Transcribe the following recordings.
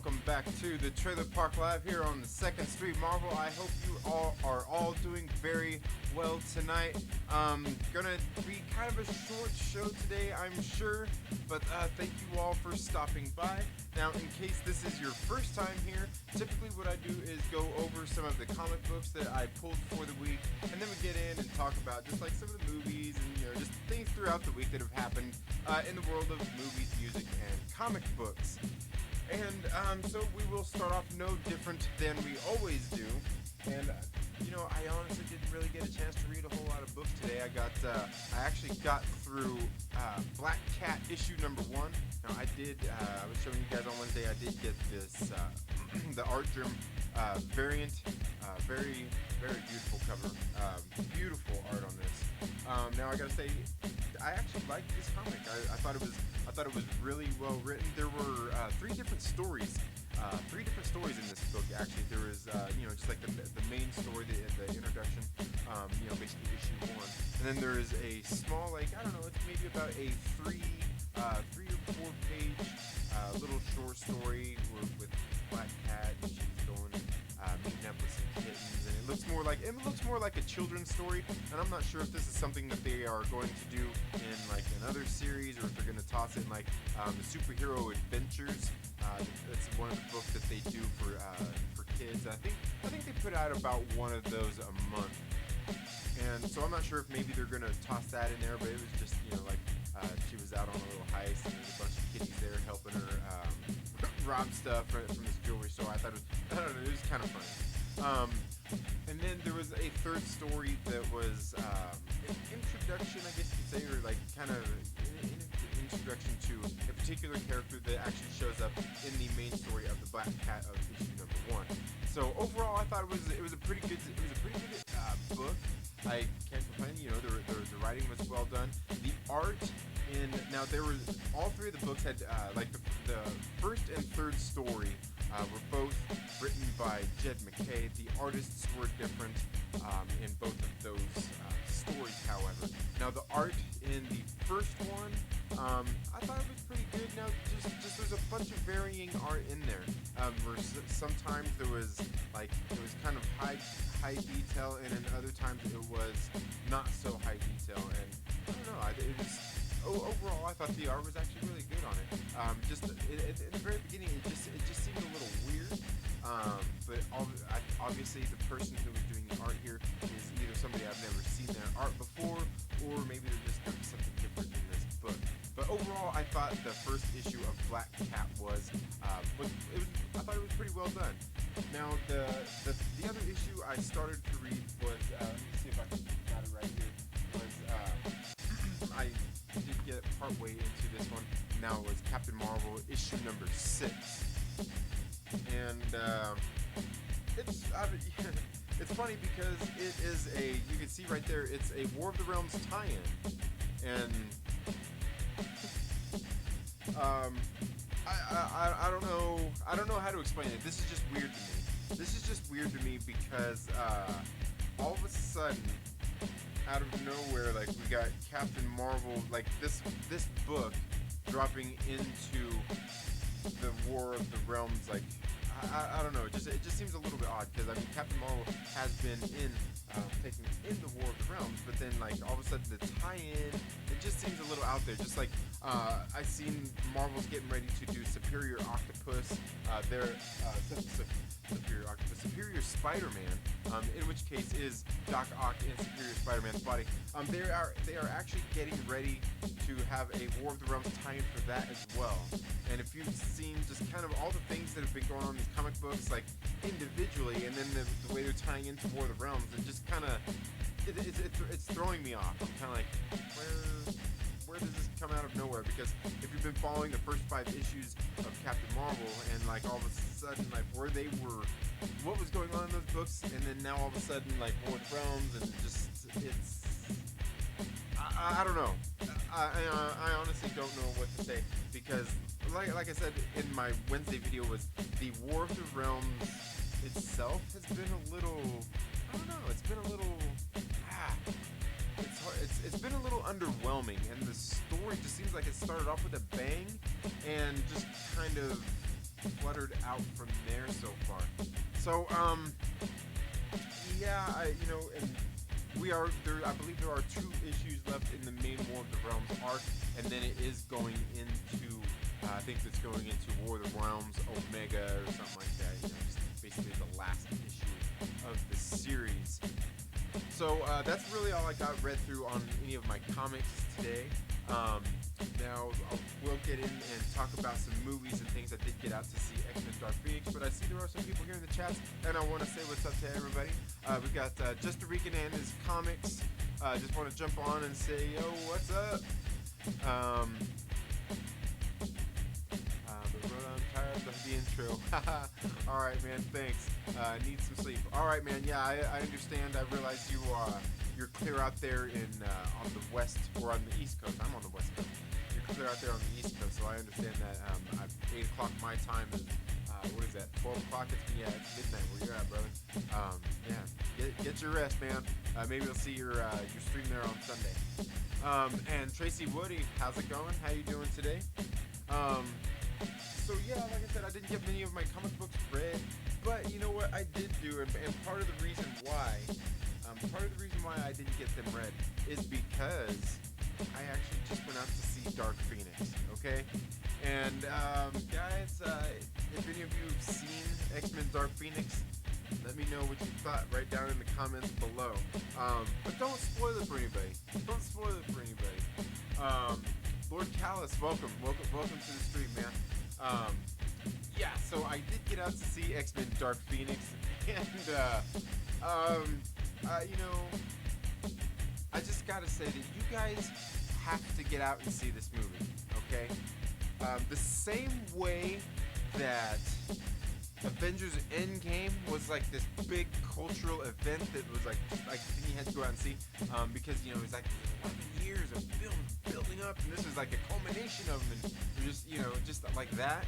welcome back to the Trailer Park Live here on the 2nd Street Marvel. I hope you all are doing very well tonight. Gonna be kind of a short show today, I'm sure, but thank you all for stopping by. Now, in case this is your first time here, typically what I do is go over some of the comic books that I pulled for the week, and then we get in and talk about just like some of the movies and just things throughout the week that have happened in the world of movies, music, and comic books. And so we will start off no different than we always do. And I honestly didn't really get a chance to read a whole lot of books today. I actually got through Black Cat issue number 1. Now I was showing you guys on Wednesday, I did get this, the Artgerm variant, very, very beautiful cover, beautiful art on this. Now I gotta say, I actually liked this comic. I thought it was really well written. There were three different stories in this book. Actually, there was just like the main story, the introduction, basically issue 1, and then there is a small, like, I don't know, it's maybe about a 3 or 4 page little short story with Black Cat, and she's going meeting up with some kittens, and it looks more like a children's story. And I'm not sure if this is something that they are going to do in like another series, or if they're going to toss it in like the superhero adventures. That's one of the books that they do for kids. I think they put out about one of those a month. And so I'm not sure if maybe they're going to toss that in there, but it was just, she was out on a little heist, and there's a bunch of kitties there helping her rob stuff from this jewelry store. I thought it was kind of funny. And then there was a third story that was an introduction, I guess you could say, or like kind of an introduction to a particular character that actually shows up in the main story of the Black Cat of issue number 1. So overall, I thought it was a pretty good book. I can't complain. The writing was well done. The art now there was all three of the books had like the first and third story were both written by Jed McKay. The artists were different in both of those stories, however. Now the art in the first one, I thought it was pretty good. Now just there's a bunch of varying art in there. Where sometimes it was kind of high detail, and then other times it was not so high detail. And I don't know, overall I thought the art was actually really good on it. Just in the very beginning, it just seemed a little weird. But obviously the person who was doing the art here is either somebody I've never seen their art before, or maybe they're just doing something different in this book. But overall, I thought the first issue of Black Cat I thought it was pretty well done. Now the other issue I started to read was, let me see if I can got it right here. I did get partway into this one. Now it was Captain Marvel issue number 6, and it's funny because it is you can see right there, it's a War of the Realms tie-in, and I don't know how to explain it. This is just weird to me. This is just weird to me because all of a sudden, out of nowhere, like, we got Captain Marvel, like this book dropping into the War of the Realms. Like, I don't know. It just seems a little bit odd, because I mean Captain Marvel has been taken in the War of the Realms, but then like all of a sudden the tie-in, it just seems a little out there. Just like I seen Marvel's getting ready to do Superior Octopus, Superior Spider-Man, in which case is Doc Ock in Superior Spider-Man's body. They are actually getting ready to have a War of the Realms tie-in for that as well. And if you've seen just kind of all the things that have been going on in these comic books, like individually, and then the way they're tying into War of the Realms, it just kind of it's throwing me off. I'm kind of like, where does this come out of nowhere? Because if you've been following the first 5 issues of Captain Marvel, and like all of a sudden, like where they were, what was going on in those books, and then now all of a sudden, like War of the Realms, and I don't know. I honestly don't know what to say, because like I said in my Wednesday video, was the War of the Realms itself has been a little, I don't know, it's been a little it's been a little underwhelming, and the story just seems like it started off with a bang and just kind of fluttered out from there so far. So, yeah, and we are there. I believe there are 2 issues left in the main War of the Realms arc, and then it is going into. I think it's going into War of the Realms Omega or something like that. Just basically the last issue of the series. So that's really all I got read through on any of my comics today. Now we'll get in and talk about some movies and things. I did get out to see X-Men Dark Phoenix, but I see there are some people here in the chats, and I want to say what's up to everybody. We've got Just a Rican and his comics. Just want to jump on and say, yo, what's up? I'm tired of the intro. Alright, man, thanks. Need some sleep. Alright, man, yeah, I understand. I realize you're clear out there on the west, or on the east coast. I'm on the west coast. You're clear out there on the east coast, so I understand that 8 o'clock my time is, what is that, 12 o'clock? It's midnight where you're at, brother. Yeah, get your rest, man. Maybe we'll see your stream there on Sunday. And Tracy Woody, how's it going? How you doing today? So yeah, like I said, I didn't get many of my comic books read, but you know what I did do, and part of the reason why I didn't get them read is because I actually just went out to see Dark Phoenix, okay? And guys, if any of you have seen X-Men Dark Phoenix, let me know what you thought right down in the comments below. But don't spoil it for anybody. Don't spoil it for anybody. Lord Callus, welcome to the stream, man. Yeah, so I did get out to see X-Men Dark Phoenix, and I just gotta say that you guys have to get out and see this movie, okay? The same way that Avengers Endgame was like this big cultural event that was like you had to go out and see, because it was like 11 years of films building up, and this is like a culmination of them, and just like that.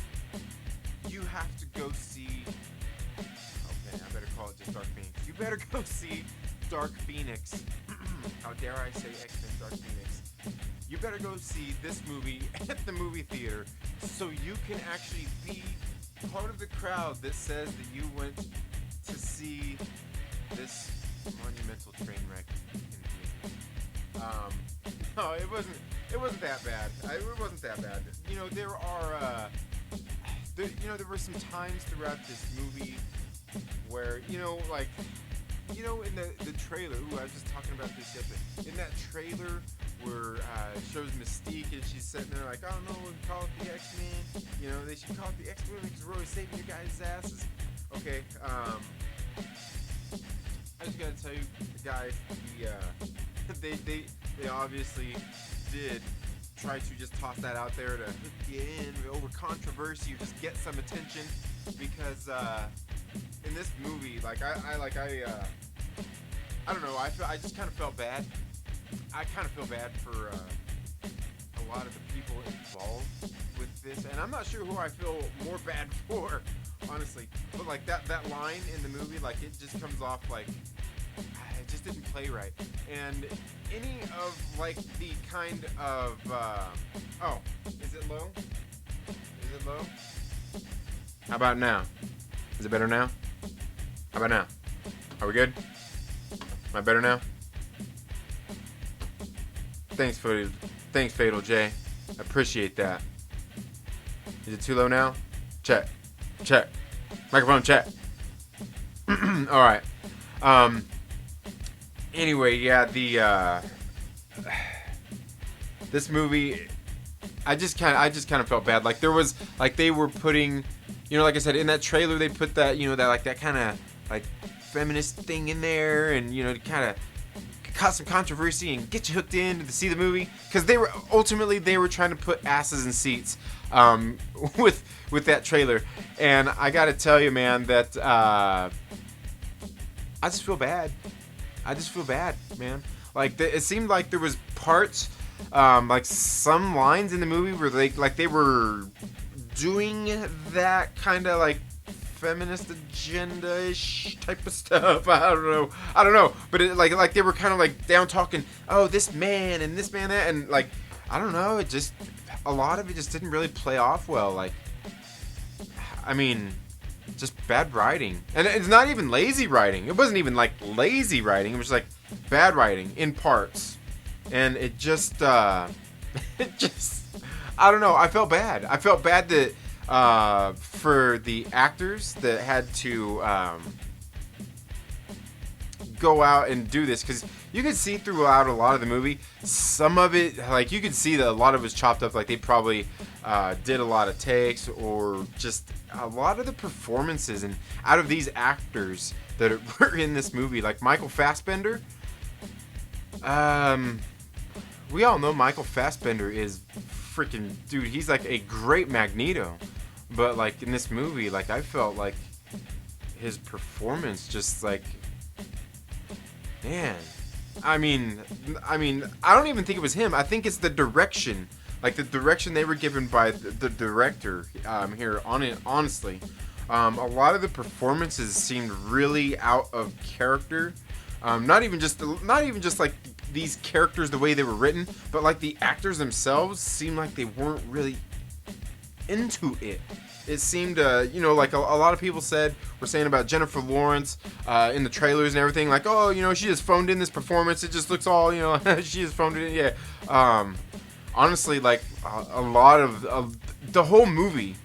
You have to go see. Okay, I better call it just Dark Phoenix. You better go see Dark Phoenix. How dare I say X-Men Dark Phoenix? You better go see this movie at the movie theater, so you can actually be part of the crowd that says that you went to see this monumental train wreck in theaters. No, it wasn't that bad. It wasn't that bad. There were some times throughout this movie where, in the trailer, I was just talking about this yesterday, in that trailer where it shows Mystique and she's sitting there like, I don't know, we call it the X-Men, they should call it the X-Men because we're always saving your guys' asses. Okay, I just gotta tell you, guys, they obviously did try to just toss that out there to get in over controversy or just get some attention, because in this movie, I don't know, I just kind of felt bad. I kind of feel bad for a lot of the people involved with this, and I'm not sure who I feel more bad for, honestly. But like that line in the movie, like it just comes off like it just didn't play right. And any of like the kind of oh, is it low? Is it low? How about now? Is it better now? How about now? Are we good? Am I better now? Thanks, Fatal J. I appreciate that. Is it too low now? Check. Microphone check. All right. Anyway, yeah, this movie, I just kind of felt bad. Like there was, like they were putting, like I said, in that trailer they put that, that kind of like feminist thing in there, and to kind of cause some controversy and get you hooked in to see the movie, because they were trying to put asses in seats with that trailer. And I gotta tell you, man, that I just feel bad. Man. Like it seemed like there was parts, like some lines in the movie where they were doing that kind of like feminist agenda-ish type of stuff. I don't know. But it, like they were kind of like down talking, oh, this man and this man that, and like I don't know. It just, a lot of it just didn't really play off well. Like I mean, just bad writing. And it's not even lazy writing. It wasn't even like lazy writing. It was like bad writing in parts. And it just, it just, I don't know. I felt bad. I felt bad that, for the actors that had to, go out and do this, because you could see throughout a lot of the movie, some of it, like, you could see that a lot of it was chopped up. Like, they probably did a lot of takes, or just a lot of the performances. And out of these actors that were in this movie, like Michael Fassbender, we all know Michael Fassbender is freaking, dude, he's like a great Magneto. But like in this movie, like, I felt like his performance just like, man, I mean, I don't even think it was him. I think it's the direction, like the direction they were given by the director here on it. Honestly, a lot of the performances seemed really out of character. Not even just like these characters the way they were written, but like the actors themselves seemed like they weren't really into it. It seemed, like a lot of people were saying about Jennifer Lawrence in the trailers and everything, like, oh, she just phoned in this performance. It just looks all, she just phoned it in. Yeah. Honestly, like a lot of the whole movie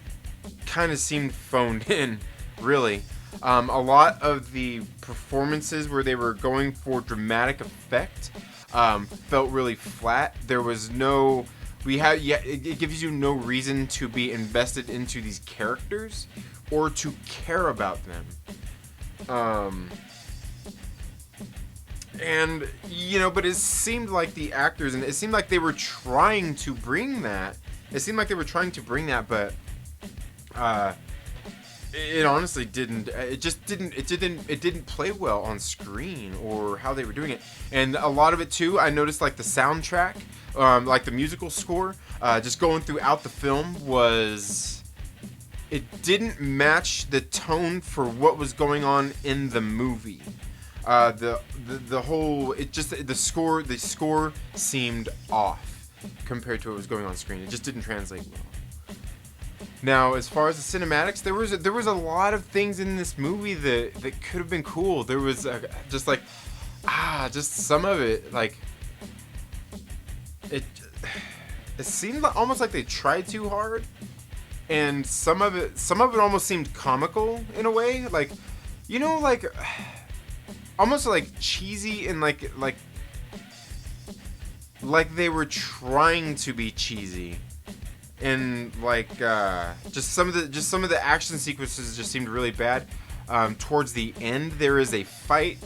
kind of seemed phoned in, really. A lot of the performances where they were going for dramatic effect felt really flat. There was no... it gives you no reason to be invested into these characters or to care about them. And but it seemed like the actors, and it seemed like they were trying to bring that. But it honestly didn't. It didn't play well on screen, or how they were doing it. And a lot of it too, I noticed, like the soundtrack, like the musical score, just going throughout the film, it didn't match the tone for what was going on in the movie. The whole, the score seemed off compared to what was going on screen. It just didn't translate well. Now, as far as the cinematics, there was a lot of things in this movie that could have been cool. There was just some of it, like, it seemed almost like they tried too hard, and some of it almost seemed comical in a way, like, like almost like cheesy, and like they were trying to be cheesy. And like just some of the action sequences just seemed really bad. Towards the end, there is a fight,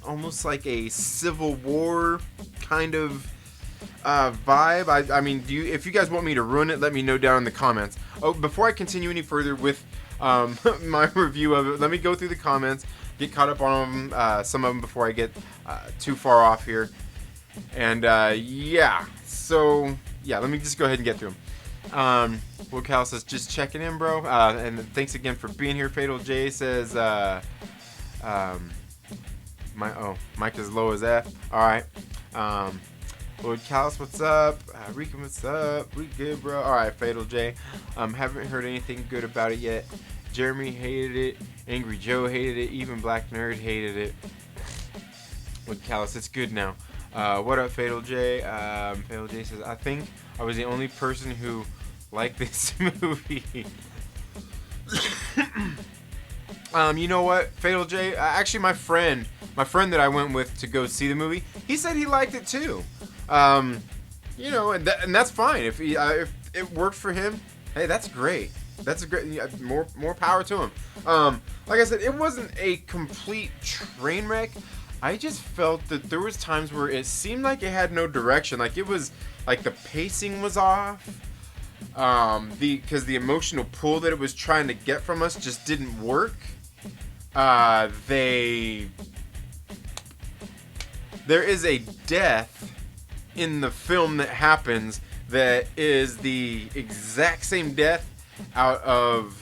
almost like a Civil War kind of vibe. I mean, if you guys want me to ruin it, let me know down in the comments. Oh, before I continue any further with my review of it, let me go through the comments, get caught up on them, some of them before I get too far off here. And yeah, so yeah, let me just go ahead and get through them. Will Cal says, just checking in, bro. And thanks again for being here. Fatal J says, Mike is low as F. Alright. Lord Callis, what's up? Rican, what's up? We good, bro? Alright, Fatal J. Haven't heard anything good about it yet. Jeremy hated it. Angry Joe hated it. Even Black Nerd hated it. Lord Callis, it's good now. What up, Fatal J? Fatal J says, I think I was the only person who liked this movie. You know what, Fatal J? Actually, my friend that I went with to go see the movie, he said he liked it too. And that's fine. If it worked for him, hey, that's great. That's a great, more power to him. Like I said, it wasn't a complete train wreck. I just felt that there was times where it seemed like it had no direction. Like it was, like the pacing was off. Because the emotional pull that it was trying to get from us just didn't work. There is a death in the film that happens that is the exact same death out of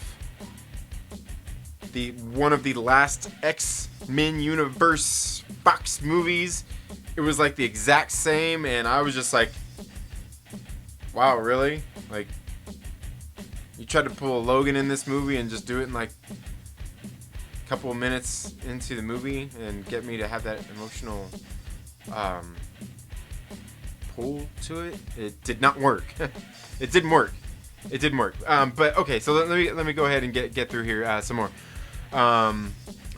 one of the last X-Men universe Fox movies. It was like the exact same, and I was just like, wow, really? Like, You tried to pull a Logan in this movie and just do it in like a couple of minutes into the movie and get me to have that emotional pull to it. It did not work. It didn't work. It didn't work. But okay, so let me go ahead and get through here some more.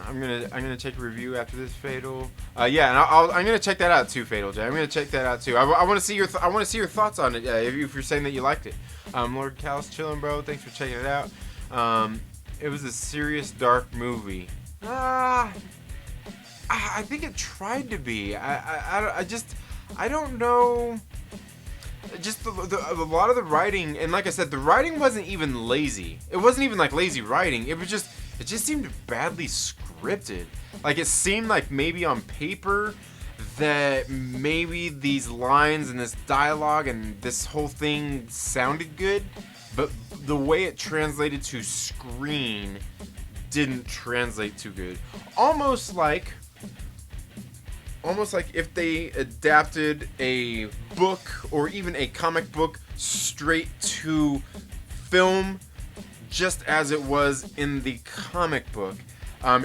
I'm gonna take a review after this, Fatal. Yeah, and I'm gonna check that out too, Fatal J. I'm gonna check that out too. I want to see your thoughts on it. If you're saying that you liked it. Lord Cal's chilling, bro. Thanks for checking it out. It was a serious, dark movie. I think it tried to be. I don't know. Just a lot of the writing, and like I said, the writing wasn't even lazy. It wasn't even like lazy writing. It just seemed badly scripted. Like it seemed like maybe on paper that maybe these lines and this dialogue and this whole thing sounded good, but the way it translated to screen didn't translate too good. Almost like if they adapted a book or even a comic book straight to film just as it was in the comic book.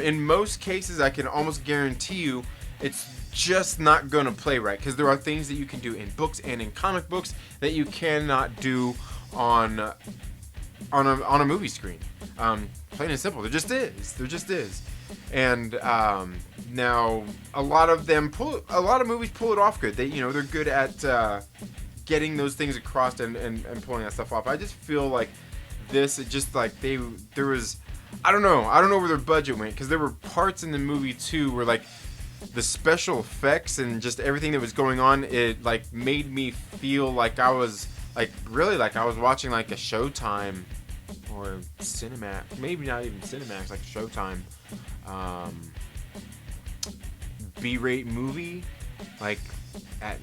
In most cases, I can almost guarantee you it's just not going to play right, because there are things that you can do in books and in comic books that you cannot do on a movie screen. Plain and simple. There just is. And now a lot of movies pull it off good. They're good at getting those things across and pulling that stuff off. I just feel like this, it just like there was, I don't know where their budget went, because there were parts in the movie too where like the special effects and just everything that was going on, it like made me feel like I was like really like I was watching like a Showtime or Cinemax, maybe not even Cinemax, like a Showtime B-rate movie, like at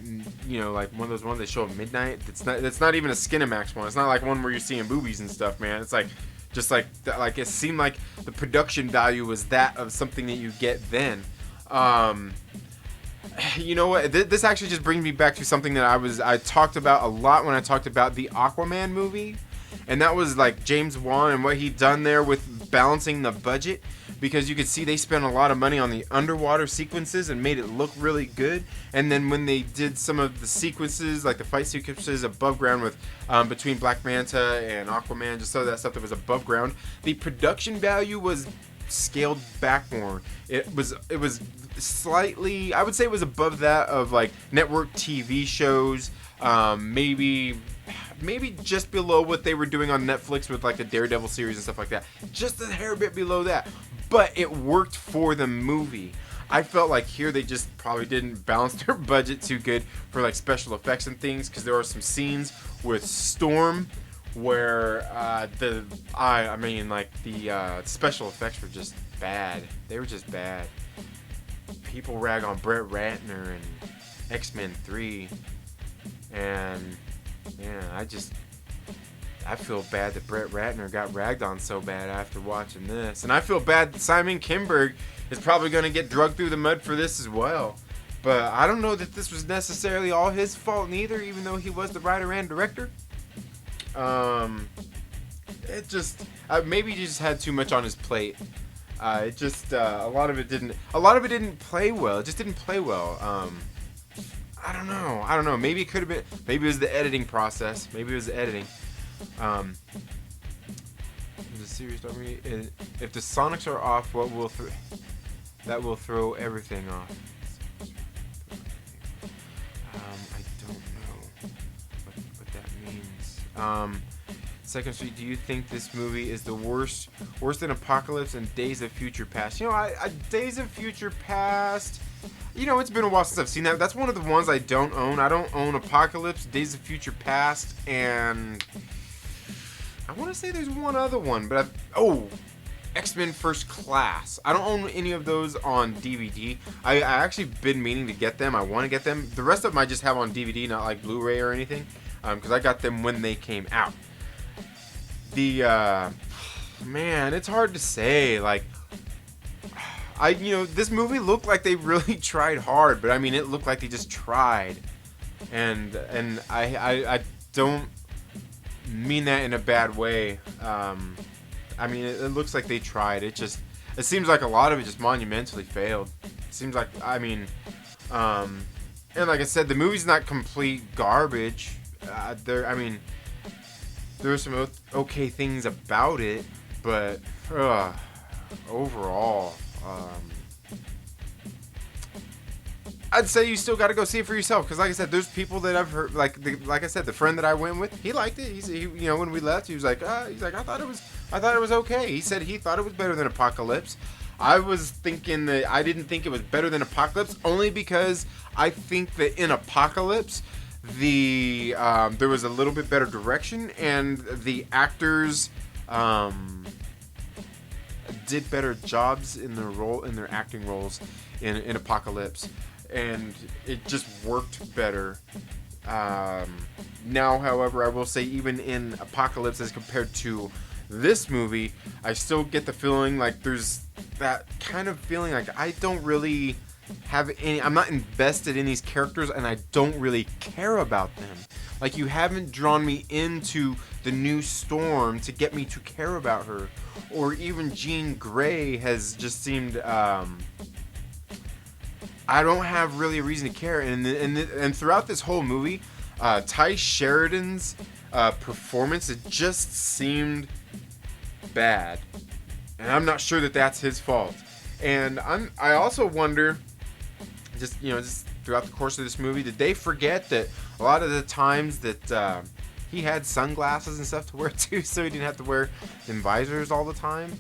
like one of those ones they show at midnight. It's not even a Skinemax one. It's not like one where you're seeing boobies and stuff, man. It's like just like that, like it seemed like the production value was that of something that you get then. You know what? This actually just brings me back to something that I talked about a lot when I talked about the Aquaman movie, and that was like James Wan and what he'd done there with balancing the budget. Because you could see they spent a lot of money on the underwater sequences and made it look really good. And then when they did some of the sequences, like the fight sequences above ground with between Black Manta and Aquaman, just some of that stuff that was above ground, the production value was scaled back more. It was slightly, I would say it was above that of like network TV shows, maybe just below what they were doing on Netflix with like the Daredevil series and stuff like that. Just a hair bit below that. But it worked for the movie. I felt like here they just probably didn't balance their budget too good for like special effects and things, because there are some scenes with Storm where the special effects were just bad. They were just bad. People rag on Brett Ratner and X-Men 3, and man, I feel bad that Brett Ratner got ragged on so bad after watching this. And I feel bad that Simon Kinberg is probably going to get drugged through the mud for this as well. But I don't know that this was necessarily all his fault neither, even though he was the writer and director. It just, maybe he just had too much on his plate. A lot of it didn't play well. It just didn't play well. I don't know. Maybe it could have been, maybe it was the editing process. The series, if the Sonics are off, that will throw everything off. I don't know what that means. Second Street, do you think this movie is the worse than Apocalypse and Days of Future Past? Days of Future Past, it's been a while since I've seen that. That's one of the ones I don't own. I don't own Apocalypse, Days of Future Past, and I want to say there's one other one, but X-Men First Class. I don't own any of those on DVD. I actually been meaning to get them. I want to get them. The rest of them I just have on DVD, not like Blu-ray or anything, because I got them when they came out. Man, it's hard to say. Like, this movie looked like they really tried hard, but I mean, it looked like they just tried, and I don't. mean that in a bad way. I mean, it looks like they tried. It seems like a lot of it just monumentally failed. It seems like, I mean, and like I said, the movie's not complete garbage. I mean, there are some okay things about it, but overall, I'd say you still got to go see it for yourself. Because like I said, there's people that I've heard, like I said, the friend that I went with, he liked it. He when we left, he was like, I thought it was okay. He said he thought it was better than Apocalypse. I was thinking that I didn't think it was better than Apocalypse, only because I think that in Apocalypse, there was a little bit better direction, and the actors did better jobs in their acting roles in Apocalypse, and it just worked better. Now, however, I will say even in Apocalypse as compared to this movie, I still get the feeling like there's that kind of feeling like I don't really have I'm not invested in these characters, and I don't really care about them. Like, you haven't drawn me into the new Storm to get me to care about her, or even Jean Grey has just seemed I don't have really a reason to care. And throughout this whole movie, Ty Sheridan's performance, it just seemed bad, and I'm not sure that that's his fault. And I also wonder, just throughout the course of this movie, did they forget that a lot of the times that he had sunglasses and stuff to wear too, so he didn't have to wear them visors all the time?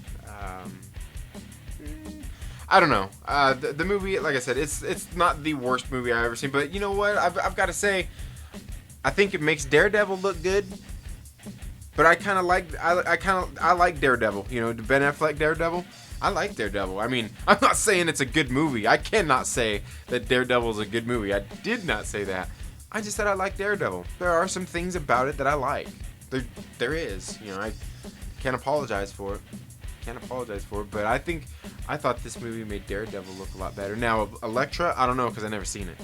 I don't know. The movie, like I said, it's not the worst movie I've ever seen, but you know what? I've got to say, I think it makes Daredevil look good. But I like Daredevil. You know, the Ben Affleck Daredevil. I like Daredevil. I mean, I'm not saying it's a good movie. I cannot say that Daredevil is a good movie. I did not say that. I just said I like Daredevil. There are some things about it that I like. There is. You know, I can't apologize for it. But I thought this movie made Daredevil look a lot better. Now, Elektra, I don't know, because I never seen it.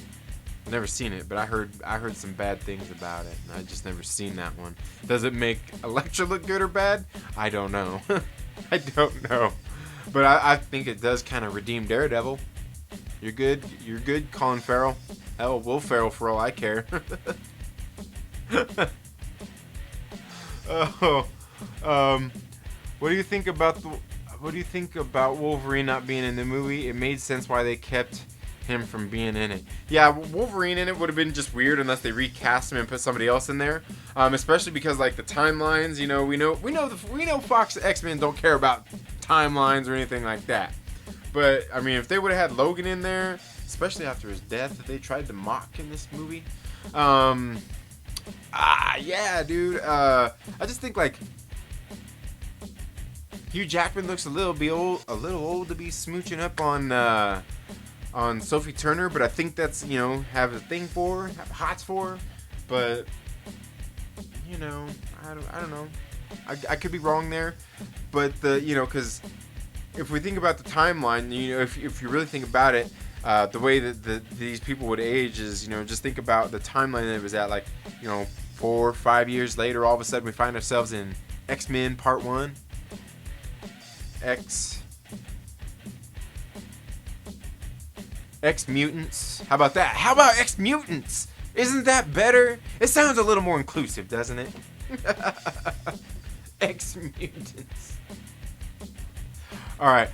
Never seen it, but I heard some bad things about it, and I just never seen that one. Does it make Elektra look good or bad? I don't know. I don't know. But I think it does kind of redeem Daredevil. You're good, Colin Farrell. Hell, Will Ferrell for all I care. What do you think about Wolverine not being in the movie? It made sense why they kept him from being in it. Yeah, Wolverine in it would have been just weird unless they recast him and put somebody else in there. Especially because like the timelines, you know, we know Fox X-Men don't care about timelines or anything like that. But I mean, if they would have had Logan in there, especially after his death that they tried to mock in this movie, yeah, dude. I just think like Hugh Jackman looks a little old to be smooching up on Sophie Turner, but I think that's, you know, have a thing for, have hots for, but, you know, I don't know. I could be wrong there, but because if we think about the timeline, you know, if you really think about it, the way that these people would age is, you know, just think about the timeline that it was at, like, you know, 4 or 5 years later, all of a sudden we find ourselves in X-Men Part 1. X-Mutants. How about that? How about X-Mutants? Isn't that better? It sounds a little more inclusive, doesn't it? X-Mutants. Alright.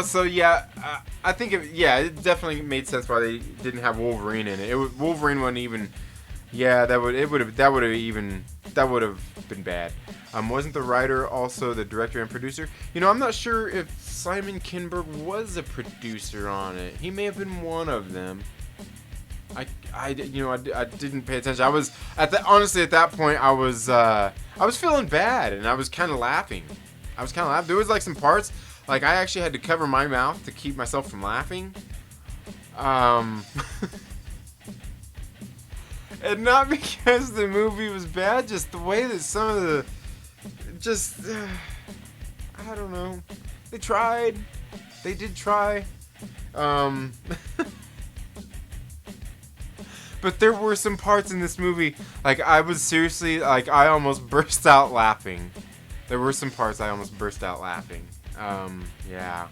So yeah, I think it definitely made sense why they didn't have Wolverine in it. Wolverine wasn't even. Yeah, that would have been bad. Wasn't the writer also the director and producer? You know, I'm not sure if Simon Kinberg was a producer on it. He may have been one of them. I didn't pay attention. I was honestly at that point I was feeling bad, and I was kind of laughing. There was like some parts, like I actually had to cover my mouth to keep myself from laughing. And not because the movie was bad, just the way that some of the I don't know. They tried. They did try. But there were some parts in this movie, like, I was seriously, like, I almost burst out laughing. There were some parts I almost burst out laughing. Yeah.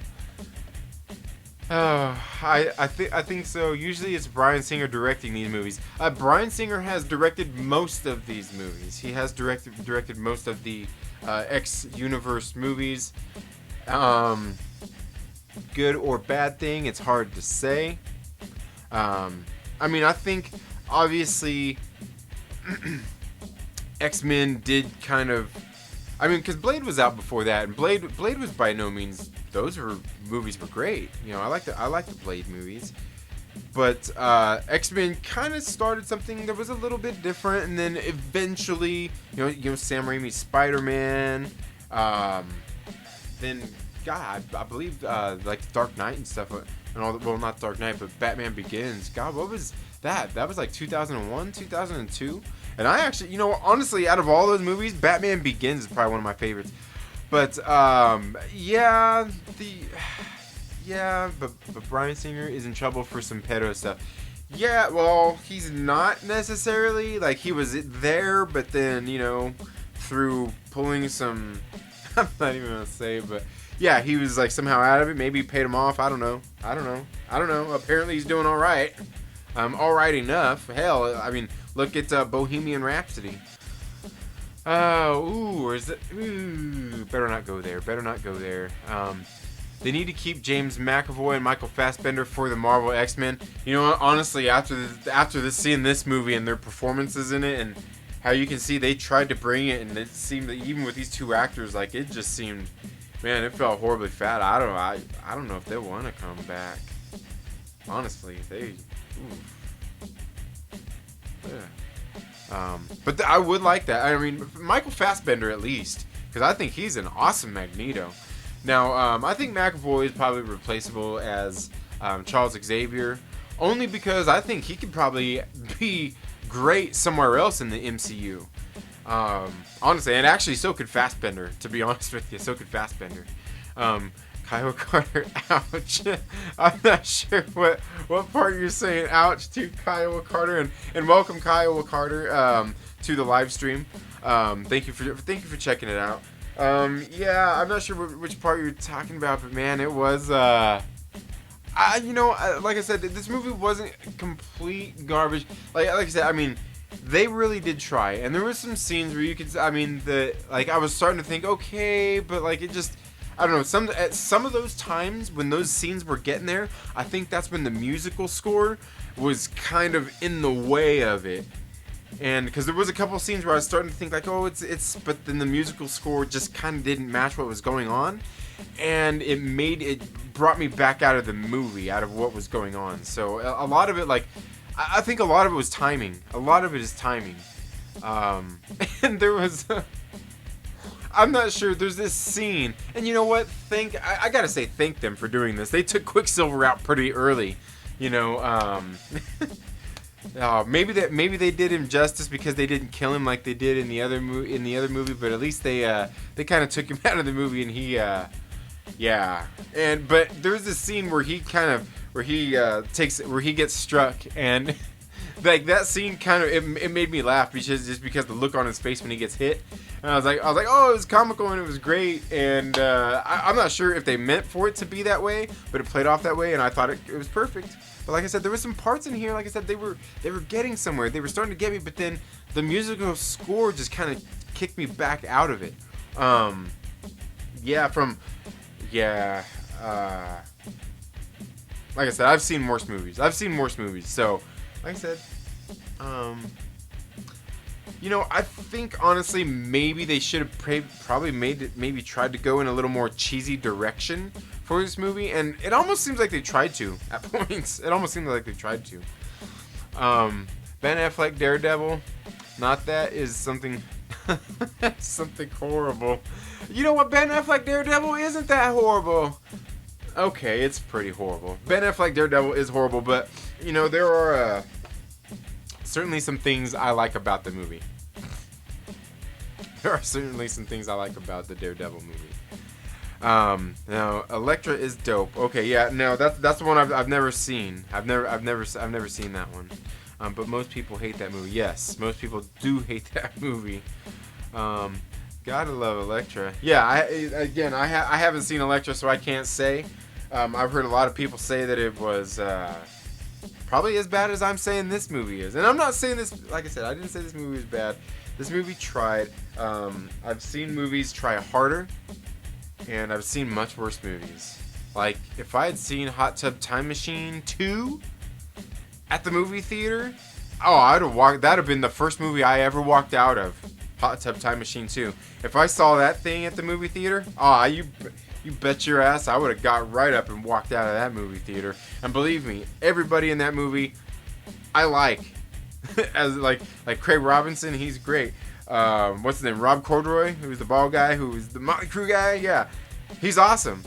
I think so. Usually it's Bryan Singer directing these movies. Bryan Singer has directed most of these movies. He has directed most of the X Universe movies. Good or bad thing, it's hard to say. I mean, I think obviously X-Men did kind of. I mean, because Blade was out before that, and Blade was by no means. Those movies were great. You know, I like the Blade movies, but X-Men kind of started something that was a little bit different, and then eventually, you know, Sam Raimi's Spider-Man, then God, I believe like Dark Knight and stuff, and all. Well, not Dark Knight, but Batman Begins. God, what was that? That was like 2001, 2002. And I actually, you know, honestly, out of all those movies, Batman Begins is probably one of my favorites. But but Bryan Singer is in trouble for some pedo stuff. Yeah, well, he's not necessarily. Like, he was there, but then, you know, through pulling some, I'm not even gonna say it, but yeah, he was like somehow out of it. Maybe he paid him off. I don't know. Apparently he's doing all right. All right enough. Hell, I mean, look at Bohemian Rhapsody. Or is it? Ooh, better not go there. They need to keep James McAvoy and Michael Fassbender for the Marvel X-Men. You know what? Honestly, after seeing this movie and their performances in it, and how you can see they tried to bring it, and it seemed that even with these two actors, like, it just seemed, man, it felt horribly fat. I don't know if they want to come back. Honestly, they. Yeah. But I would like that. I mean, Michael Fassbender at least, because I think he's an awesome Magneto. Now, I think McAvoy is probably replaceable as Charles Xavier, only because I think he could probably be great somewhere else in the MCU. Honestly, and actually, so could Fassbender. To be honest with you, so could Fassbender. Kyle Carter, ouch. I'm not sure what part you're saying ouch to, Kyle Carter, and welcome Kyle Carter to the live stream. Thank you for checking it out. Yeah, I'm not sure which part you're talking about, but man, it was like I said, this movie wasn't complete garbage. Like I said, I mean, they really did try, and there were some scenes where you could, I mean, I was starting to think, okay, but like it just. I don't know, at some of those times when those scenes were getting there, I think that's when the musical score was kind of in the way of it. And because there was a couple of scenes where I was starting to think like, oh, it's, but then the musical score just kind of didn't match what was going on. And it brought me back out of the movie, out of what was going on. So a lot of it, like, I think a lot of it was timing. A lot of it is timing. And there was... I'm not sure. There's this scene, and you know what? I gotta say, thank them for doing this. They took Quicksilver out pretty early, you know. Maybe they did him justice because they didn't kill him like they did in the other movie, but at least they kind of took him out of the movie, and he, yeah. But there's this scene where he gets struck, and like that scene kind of it made me laugh because the look on his face when he gets hit. And I was like, oh, it was comical and it was great, and I'm not sure if they meant for it to be that way, but it played off that way, and I thought it was perfect. But like I said, there were some parts in here, like I said, they were getting somewhere, they were starting to get me, but then the musical score just kind of kicked me back out of it. Like I said, I've seen worse movies, so like I said, you know, I think honestly maybe they should have probably tried to go in a little more cheesy direction for this movie, and it almost seems like they tried to at points. It almost seems like they tried to. Ben Affleck Daredevil, not that is something something horrible. You know what, Ben Affleck Daredevil isn't that horrible. Okay, it's pretty horrible. Ben Affleck Daredevil is horrible, but you know, there are certainly some things I like about the movie. There are certainly some things I like about the Daredevil movie. Now Elektra is dope. Okay, yeah, no, that's the one I've never seen. I've never seen that one. But most people hate that movie. Yes, most people do hate that movie. Gotta love Elektra. Yeah, I haven't seen Elektra, so I can't say. I've heard a lot of people say that it was probably as bad as I'm saying this movie is. And I'm not saying this, like I said, I didn't say this movie was bad. This movie tried. I've seen movies try harder, and I've seen much worse movies. Like, if I had seen Hot Tub Time Machine 2 at the movie theater, oh, I'd have walked. That'd have been the first movie I ever walked out of. Hot Tub Time Machine 2. If I saw that thing at the movie theater, you bet your ass I would have got right up and walked out of that movie theater. And believe me, everybody in that movie, I like. As like Craig Robinson, he's great. What's his name? Rob Corduroy, who's the bald guy, who's the Motley Crue guy. Yeah, he's awesome.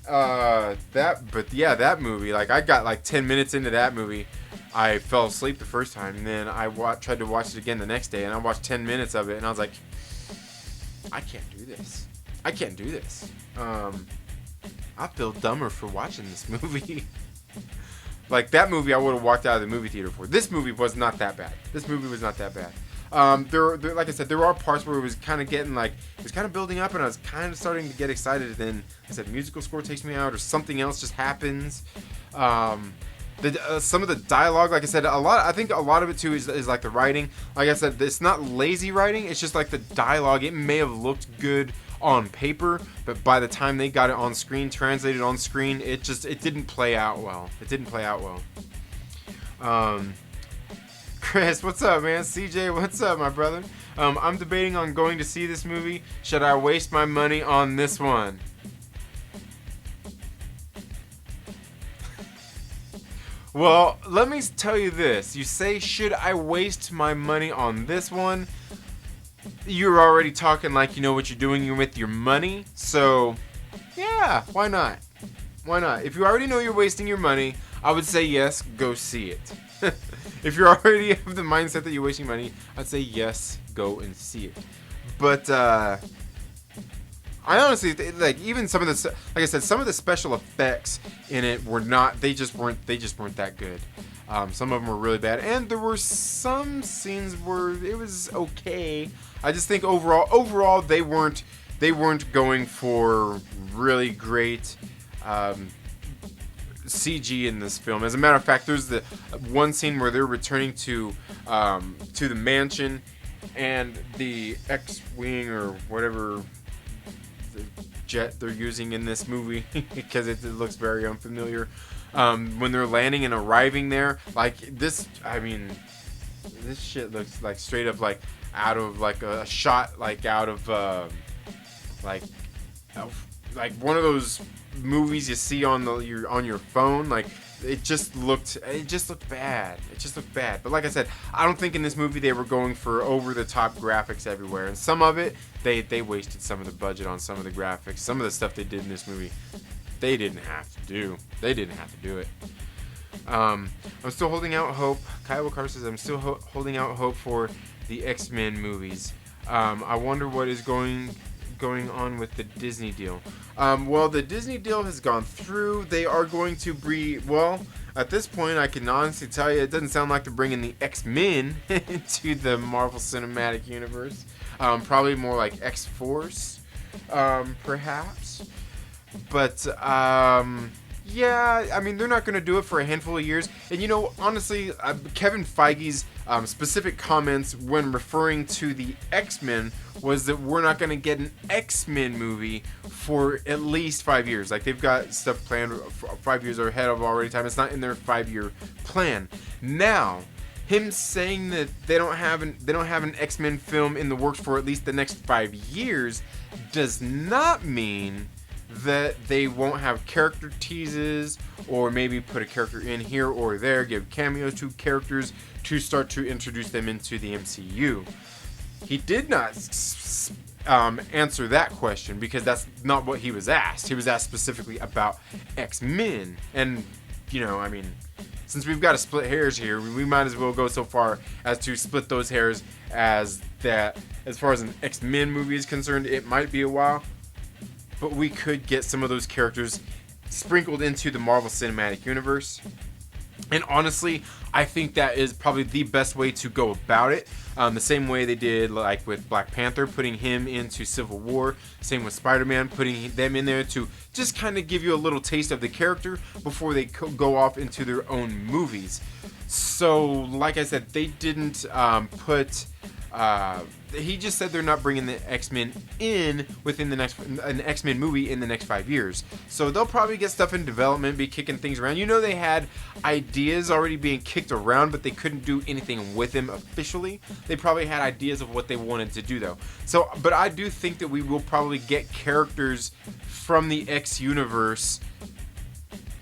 That movie, like, I got like 10 minutes into that movie, I fell asleep the first time, and then I tried to watch it again the next day, and I watched 10 minutes of it, and I was like, I can't do this. I can't do this. I feel dumber for watching this movie. Like, that movie I would have walked out of the movie theater for. This movie was not that bad. Like I said, there are parts where it was kind of getting, like, it was kind of building up, and I was kind of starting to get excited, and then, like I said, musical score takes me out, or something else just happens. Some of the dialogue, like I said, I think a lot of it too is like the writing. Like I said, it's not lazy writing, it's just like the dialogue. It may have looked good on paper, but by the time they got it on screen, translated on screen, it didn't play out well. Chris, what's up, man? CJ, what's up, my brother? I'm debating on going to see this movie. Should I waste my money on this one? Well, let me tell you this. You say, should I waste my money on this one? You're already talking like you know what you're doing with your money. So, yeah, why not? Why not? If you already know you're wasting your money, I would say yes, go see it. If you already have the mindset that you're wasting money, I'd say yes, go and see it. But, I honestly, like, even some of the, like I said, some of the special effects in it were not, they just weren't that good. Some of them were really bad, and there were some scenes where it was okay. I just think overall they weren't going for really great CG in this film. As a matter of fact, there's the one scene where they're returning to the mansion, and the X-wing or whatever jet they're using in this movie, because it looks very unfamiliar. When they're landing and arriving there, like this, I mean, this shit looks like straight up like out of like a shot, like out of like one of those movies you see on your phone. Like, it just looked bad. But like I said, I don't think in this movie they were going for over the top graphics everywhere, and some of it they wasted some of the budget on some of the graphics. Some of the stuff they did in this movie, they didn't have to do it. I'm still holding out hope. Kyle Carter says, I'm still holding out hope for the X-Men movies. I wonder what is going on with the Disney deal. Well, the Disney deal has gone through. They are going to well, at this point, I can honestly tell you, it doesn't sound like they're bringing the X-Men into the Marvel Cinematic Universe. Probably more like X-Force, perhaps. But, yeah, I mean, they're not going to do it for a handful of years. And, you know, honestly, Kevin Feige's specific comments when referring to the X-Men was that we're not going to get an X-Men movie for at least 5 years. Like, they've got stuff planned 5 years ahead of already time. It's not in their 5-year plan. Now, him saying that they don't have an X-Men film in the works for at least the next 5 years does not mean that they won't have character teases, or maybe put a character in here or there, give cameos to characters to start to introduce them into the MCU. He did not answer that question, because that's not what he was asked. He was asked specifically about X-Men. And, you know, I mean, since we've got to split hairs here, we might as well go so far as to split those hairs as far as an X-Men movie is concerned, it might be a while. But we could get some of those characters sprinkled into the Marvel Cinematic Universe. And honestly, I think that is probably the best way to go about it. The same way they did like with Black Panther, putting him into Civil War. Same with Spider-Man, putting them in there to just kind of give you a little taste of the character before they go off into their own movies. So, like I said, they didn't put... he just said they're not bringing the X-Men in within the next an X-Men movie in the next 5 years. So they'll probably get stuff in development, be kicking things around. You know, they had ideas already being kicked around, but they couldn't do anything with them officially. They probably had ideas of what they wanted to do though. So, but I do think that we will probably get characters from the X universe,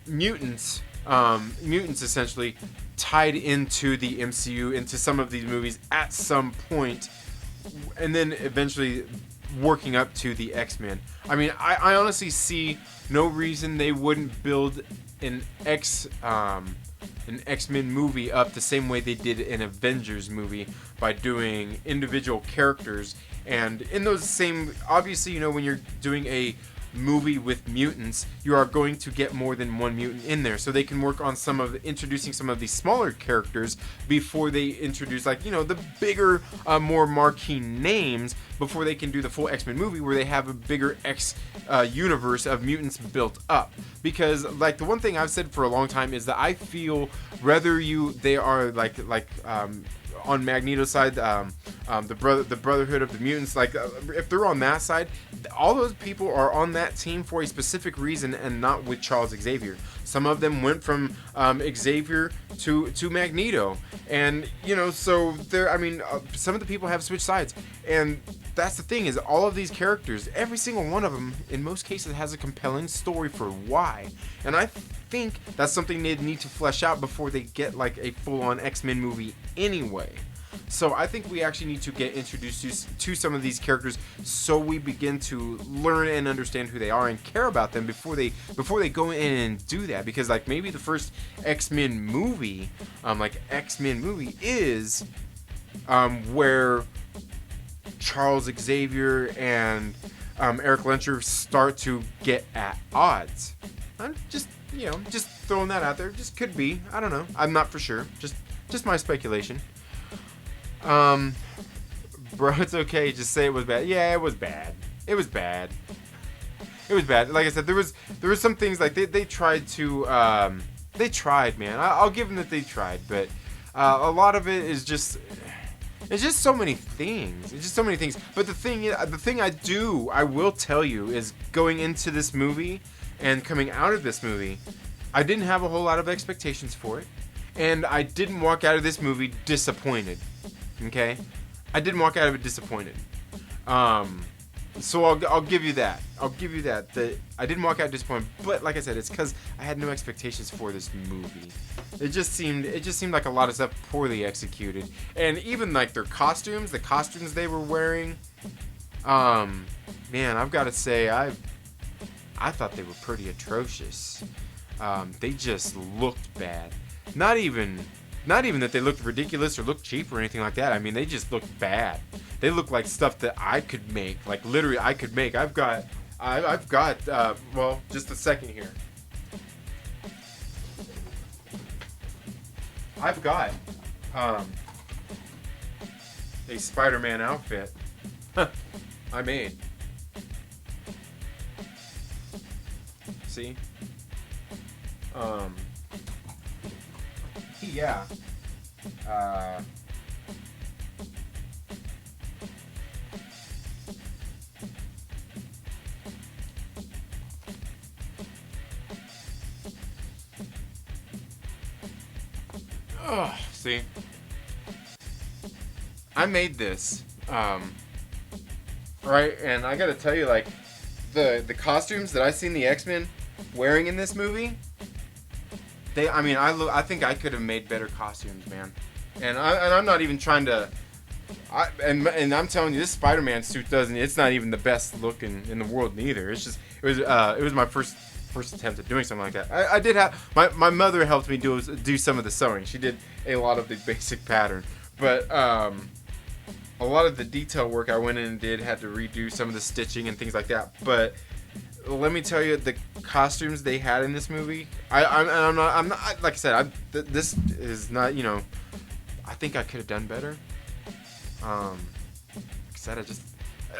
mutants essentially, tied into the MCU, into some of these movies at some point, and then eventually working up to the X-Men. I mean, I honestly see no reason they wouldn't build an X-Men movie up the same way they did an Avengers movie, by doing individual characters. And in those same, obviously, you know, when you're doing a movie with mutants, you are going to get more than one mutant in there, so they can work on introducing some of these smaller characters before they introduce, like, you know, the bigger, more marquee names, before they can do the full X-Men movie where they have a bigger X universe of mutants built up. Because, like, the one thing I've said for a long time is that I feel whether they are on Magneto's side, the Brotherhood of the Mutants, like, if they're on that side, all those people are on that team for a specific reason and not with Charles Xavier. Some of them went from Xavier to Magneto, and, you know, so some of the people have switched sides, and that's the thing, is all of these characters, every single one of them, in most cases, has a compelling story for why, and I think that's something they need to flesh out before they get like a full-on X-Men movie anyway. So I think we actually need to get introduced to some of these characters, so we begin to learn and understand who they are and care about them before they go in and do that. Because, like, maybe the first X-Men movie, is where Charles Xavier and Eric Lencher start to get at odds. I'm just throwing that out there. Just could be. I don't know. I'm not for sure. Just my speculation. Bro, it's okay. Just say it was bad. Yeah, it was bad. It was bad. It was bad. Like I said, there was some things, like, they tried to, they tried, man. I'll give them that they tried, but a lot of it is just, it's just so many things. It's just so many things. But the thing I will tell you is, going into this movie and coming out of this movie, I didn't have a whole lot of expectations for it, and I didn't walk out of this movie disappointed. Okay, I didn't walk out of it disappointed. So I'll give you that. That I didn't walk out disappointed. But like I said, it's because I had no expectations for this movie. It just seemed like a lot of stuff poorly executed, and even like their costumes, the costumes they were wearing. Man, I've got to say, I thought they were pretty atrocious. They just looked bad. Not even that they looked ridiculous or looked cheap or anything like that. I mean, they just looked bad. They look like stuff that I could make. Like, literally, I could make. I've got, well, just a second here. I've got, a Spider-Man outfit I made. See? Yeah. See? I made this. Right? And I gotta tell you, like, the costumes that I seen the X-Men wearing in this movie, I think I could have made better costumes, man. And I'm not even trying to. And I'm telling you, this Spider-Man suit it's not even the best looking in the world neither. It was my first attempt at doing something like that. I did have my mother helped me do some of the sewing. She did a lot of the basic pattern, but a lot of the detail work I went in and had to redo some of the stitching and things like that. But let me tell you, the costumes they had in this movie. I'm not. Like I said, this is not. You know, I think I could have done better. Like I said,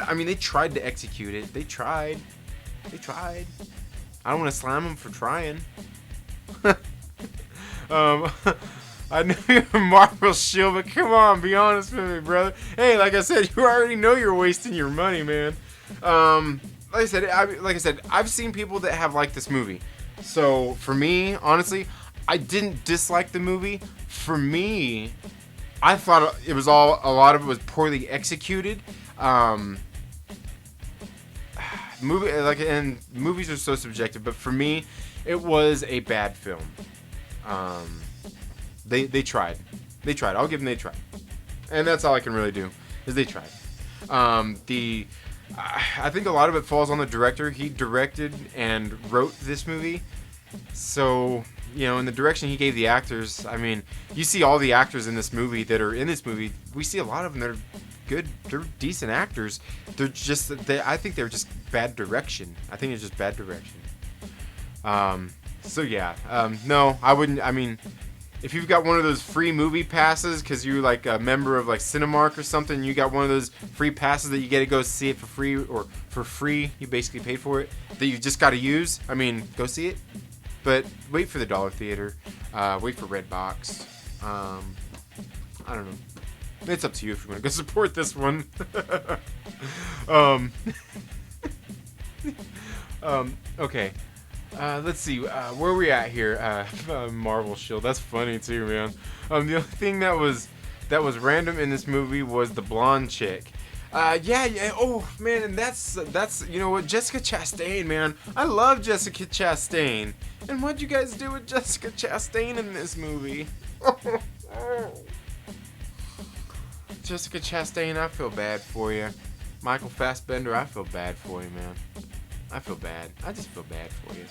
I mean, they tried to execute it. They tried. I don't want to slam them for trying. I know you're a Marvel shield, but come on, be honest with me, brother. Hey, like I said, you already know you're wasting your money, man. Like I said, I've seen people that have liked this movie. So for me, honestly, I didn't dislike the movie. For me, I thought it was a lot of it was poorly executed. And movies are so subjective, but for me, it was a bad film. They tried. I'll give them they tried, and that's all I can really do is they tried. I think a lot of it falls on the director. He directed and wrote this movie, so you know, in the direction he gave the actors. I mean, you see all the actors in this movie that are in this movie. We see a lot of them that are good. They're decent actors. I think they're just bad direction. I think it's just bad direction. So yeah, no, I wouldn't. I mean, if you've got one of those free movie passes because you're like a member of like Cinemark or something, you got one of those free passes that you get to go see it for free, or for free, you basically paid for it, that you just got to use. I mean, go see it, but wait for the Dollar Theater, wait for Redbox. I don't know. It's up to you if you want to go support this one. Okay. Let's see, where are we at here? Marvel Shield. That's funny too, man. The only thing that was random in this movie was the blonde chick. Yeah. Oh man, and that's you know what, Jessica Chastain, man. I love Jessica Chastain. And what'd you guys do with Jessica Chastain in this movie? Jessica Chastain, I feel bad for you. Michael Fassbender, I feel bad for you, man. I feel bad. I just feel bad for you.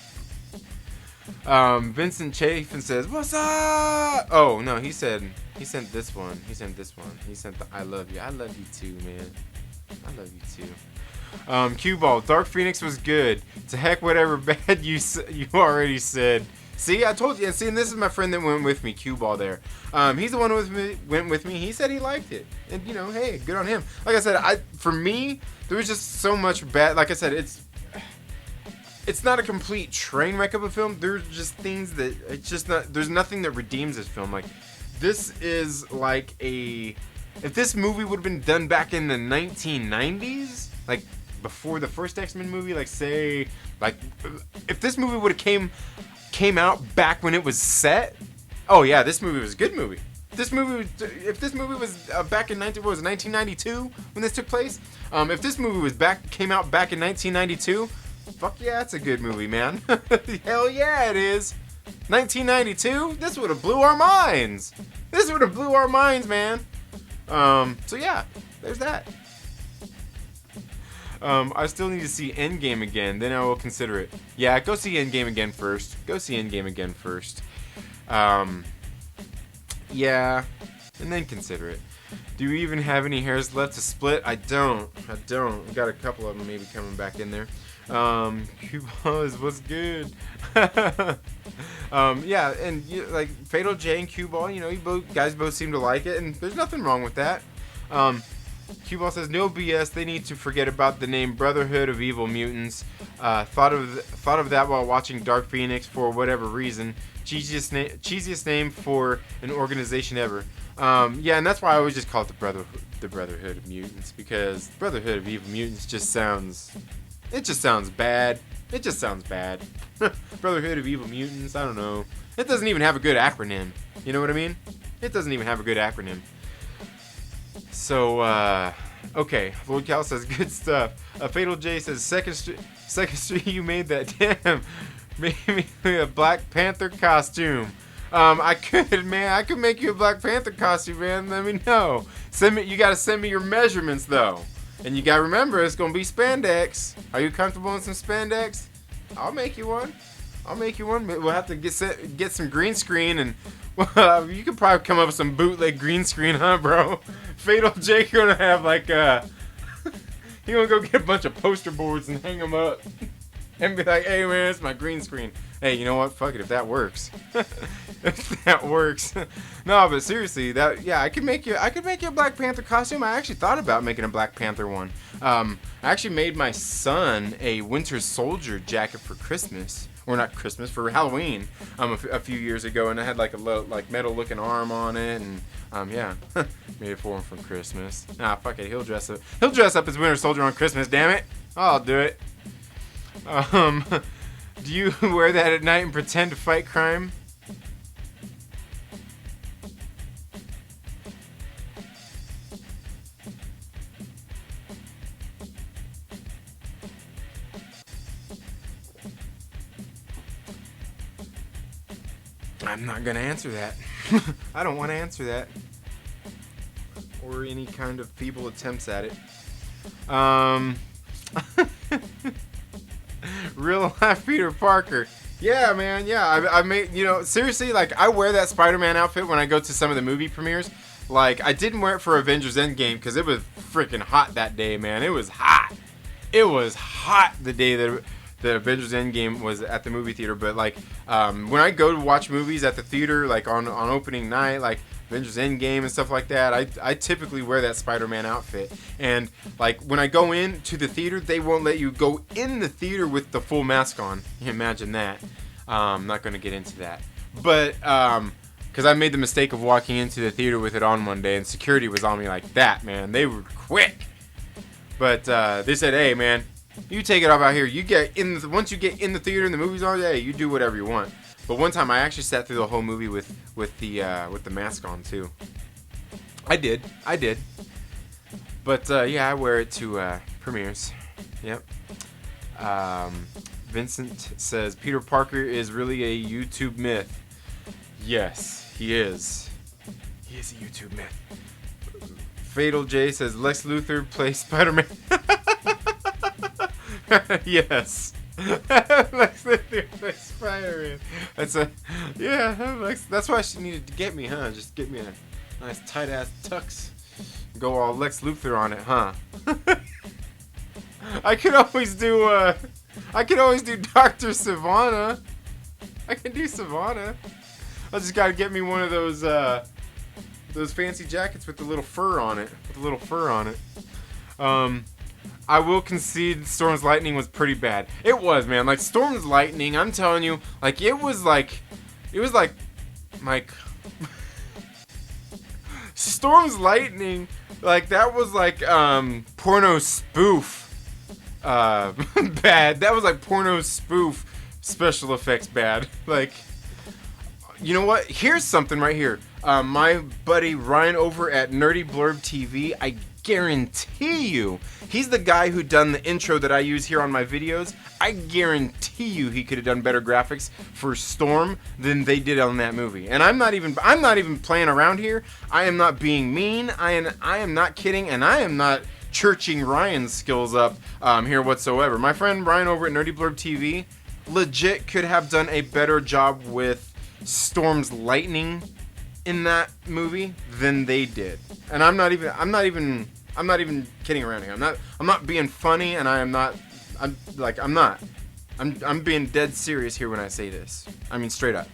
Vincent Chafin says, "What's up?" Oh no, he sent this one. He sent the "I love you." I love you too, man. I love you too. Cue Ball, Dark Phoenix was good. To heck, whatever bad you already said. See, I told you. And see, and this is my friend that went with me, Cue Ball. There, he's the one who went with me. He said he liked it, and you know, hey, good on him. Like I said, for me, there was just so much bad. Like I said, it's not a complete train wreck of a film. There's just things that it's just not. There's nothing that redeems this film. Like, this is like if this movie would have been done back in the 1990s, like before the first X-Men movie, like say, like if this movie would have came out back when it was set. Oh yeah, this movie was a good movie. If this movie was back in 1992 when this took place. If this movie came out back in 1992. Fuck yeah, it's a good movie, man. Hell yeah, it is. 1992? This would have blew our minds. Man. So yeah, there's that. I still need to see Endgame again, then I will consider it. Yeah, go see Endgame again first. Yeah, and then consider it. Do you even have any hairs left to split? I don't. We got a couple of them maybe coming back in there. Q-Ball what's good. Yeah, and like Fatal J and Q-Ball, you know, you guys both seem to like it, and there's nothing wrong with that. Q-Ball says no BS. They need to forget about the name Brotherhood of Evil Mutants. Thought of that while watching Dark Phoenix for whatever reason. Cheesiest name for an organization ever. Yeah, and that's why I always just call it the Brotherhood of Mutants, because Brotherhood of Evil Mutants just sounds bad. Brotherhood of Evil Mutants, I don't know. It doesn't even have a good acronym. You know what I mean? It doesn't even have a good acronym. So, okay. Lord Cal says, good stuff. Fatal J says, Second Street, you made that. Damn. Made me a Black Panther costume. I could make you a Black Panther costume, man. Let me know. You gotta send me your measurements, though. And you gotta remember, it's gonna be spandex. Are you comfortable in some spandex? I'll make you one. We'll have to get some green screen, and well, you could probably come up with some bootleg green screen, huh, bro? Fatal Jake gonna have like he gonna go get a bunch of poster boards and hang them up. and be like, hey man, it's my green screen. Hey, you know what? Fuck it, if that works. If that works. No, but seriously, I could make you a Black Panther costume. I actually thought about making a Black Panther one. I actually made my son a Winter Soldier jacket for Christmas. Or not Christmas, for Halloween, a few years ago, and I had like a metal looking arm on it, and yeah, made it for him for Christmas. Nah, fuck it, he'll dress up as Winter Soldier on Christmas, damn it. I'll do it. Do you wear that at night and pretend to fight crime? I'm not gonna answer that. I don't want to answer that. Or any kind of feeble attempts at it. Real life Peter Parker. Yeah, man. Yeah, I made, seriously, like, I wear that Spider-Man outfit when I go to some of the movie premieres. Like, I didn't wear it for Avengers Endgame because it was freaking hot that day, man. It was hot. It was hot the day that the Avengers Endgame was at the movie theater. But, like, when I go to watch movies at the theater, like, on opening night, like, Avengers Endgame and stuff like that, I typically wear that Spider-Man outfit. And, like, when I go into the theater, they won't let you go in the theater with the full mask on. You imagine that. I'm not going to get into that. But, because I made the mistake of walking into the theater with it on one day, and security was on me like that, man. They were quick. But they said, hey, man, you take it off out here. You get in once you get in the theater and the movie's on, hey, you do whatever you want. But one time I actually sat through the whole movie with the mask on too. I did. But yeah, I wear it to premieres. Yep. Vincent says Peter Parker is really a YouTube myth. Yes, he is. He is a YouTube myth. Fatal J says Lex Luthor plays Spider-Man. Yes. Lex Luthor plays Spider-Man. That's why she needed to get me, huh? Just get me a nice tight ass tux. Go all Lex Luthor on it, huh? I could always do Dr. Sivana. I can do Sivana. I just gotta get me one of those fancy jackets with the little fur on it. I will concede Storm's Lightning was pretty bad. It was, man. Like, Storm's Lightning, I'm telling you, like, it was like Storm's Lightning, like, that was like, porno spoof, bad. That was like porno spoof special effects bad. Like, you know what? Here's something right here. My buddy Ryan over at Nerdy Blurb TV, I guarantee you, he's the guy who done the intro that I use here on my videos. I guarantee you he could have done better graphics for Storm than they did on that movie. And I'm not even playing around here. I am not being mean. I am not kidding, and I am not churching Ryan's skills up here whatsoever. My friend Ryan over at Nerdy Blurb TV legit could have done a better job with Storm's Lightning in that movie than they did. And I'm not even kidding around here. I'm not being funny, and I'm being dead serious here when I say this. I mean, straight up.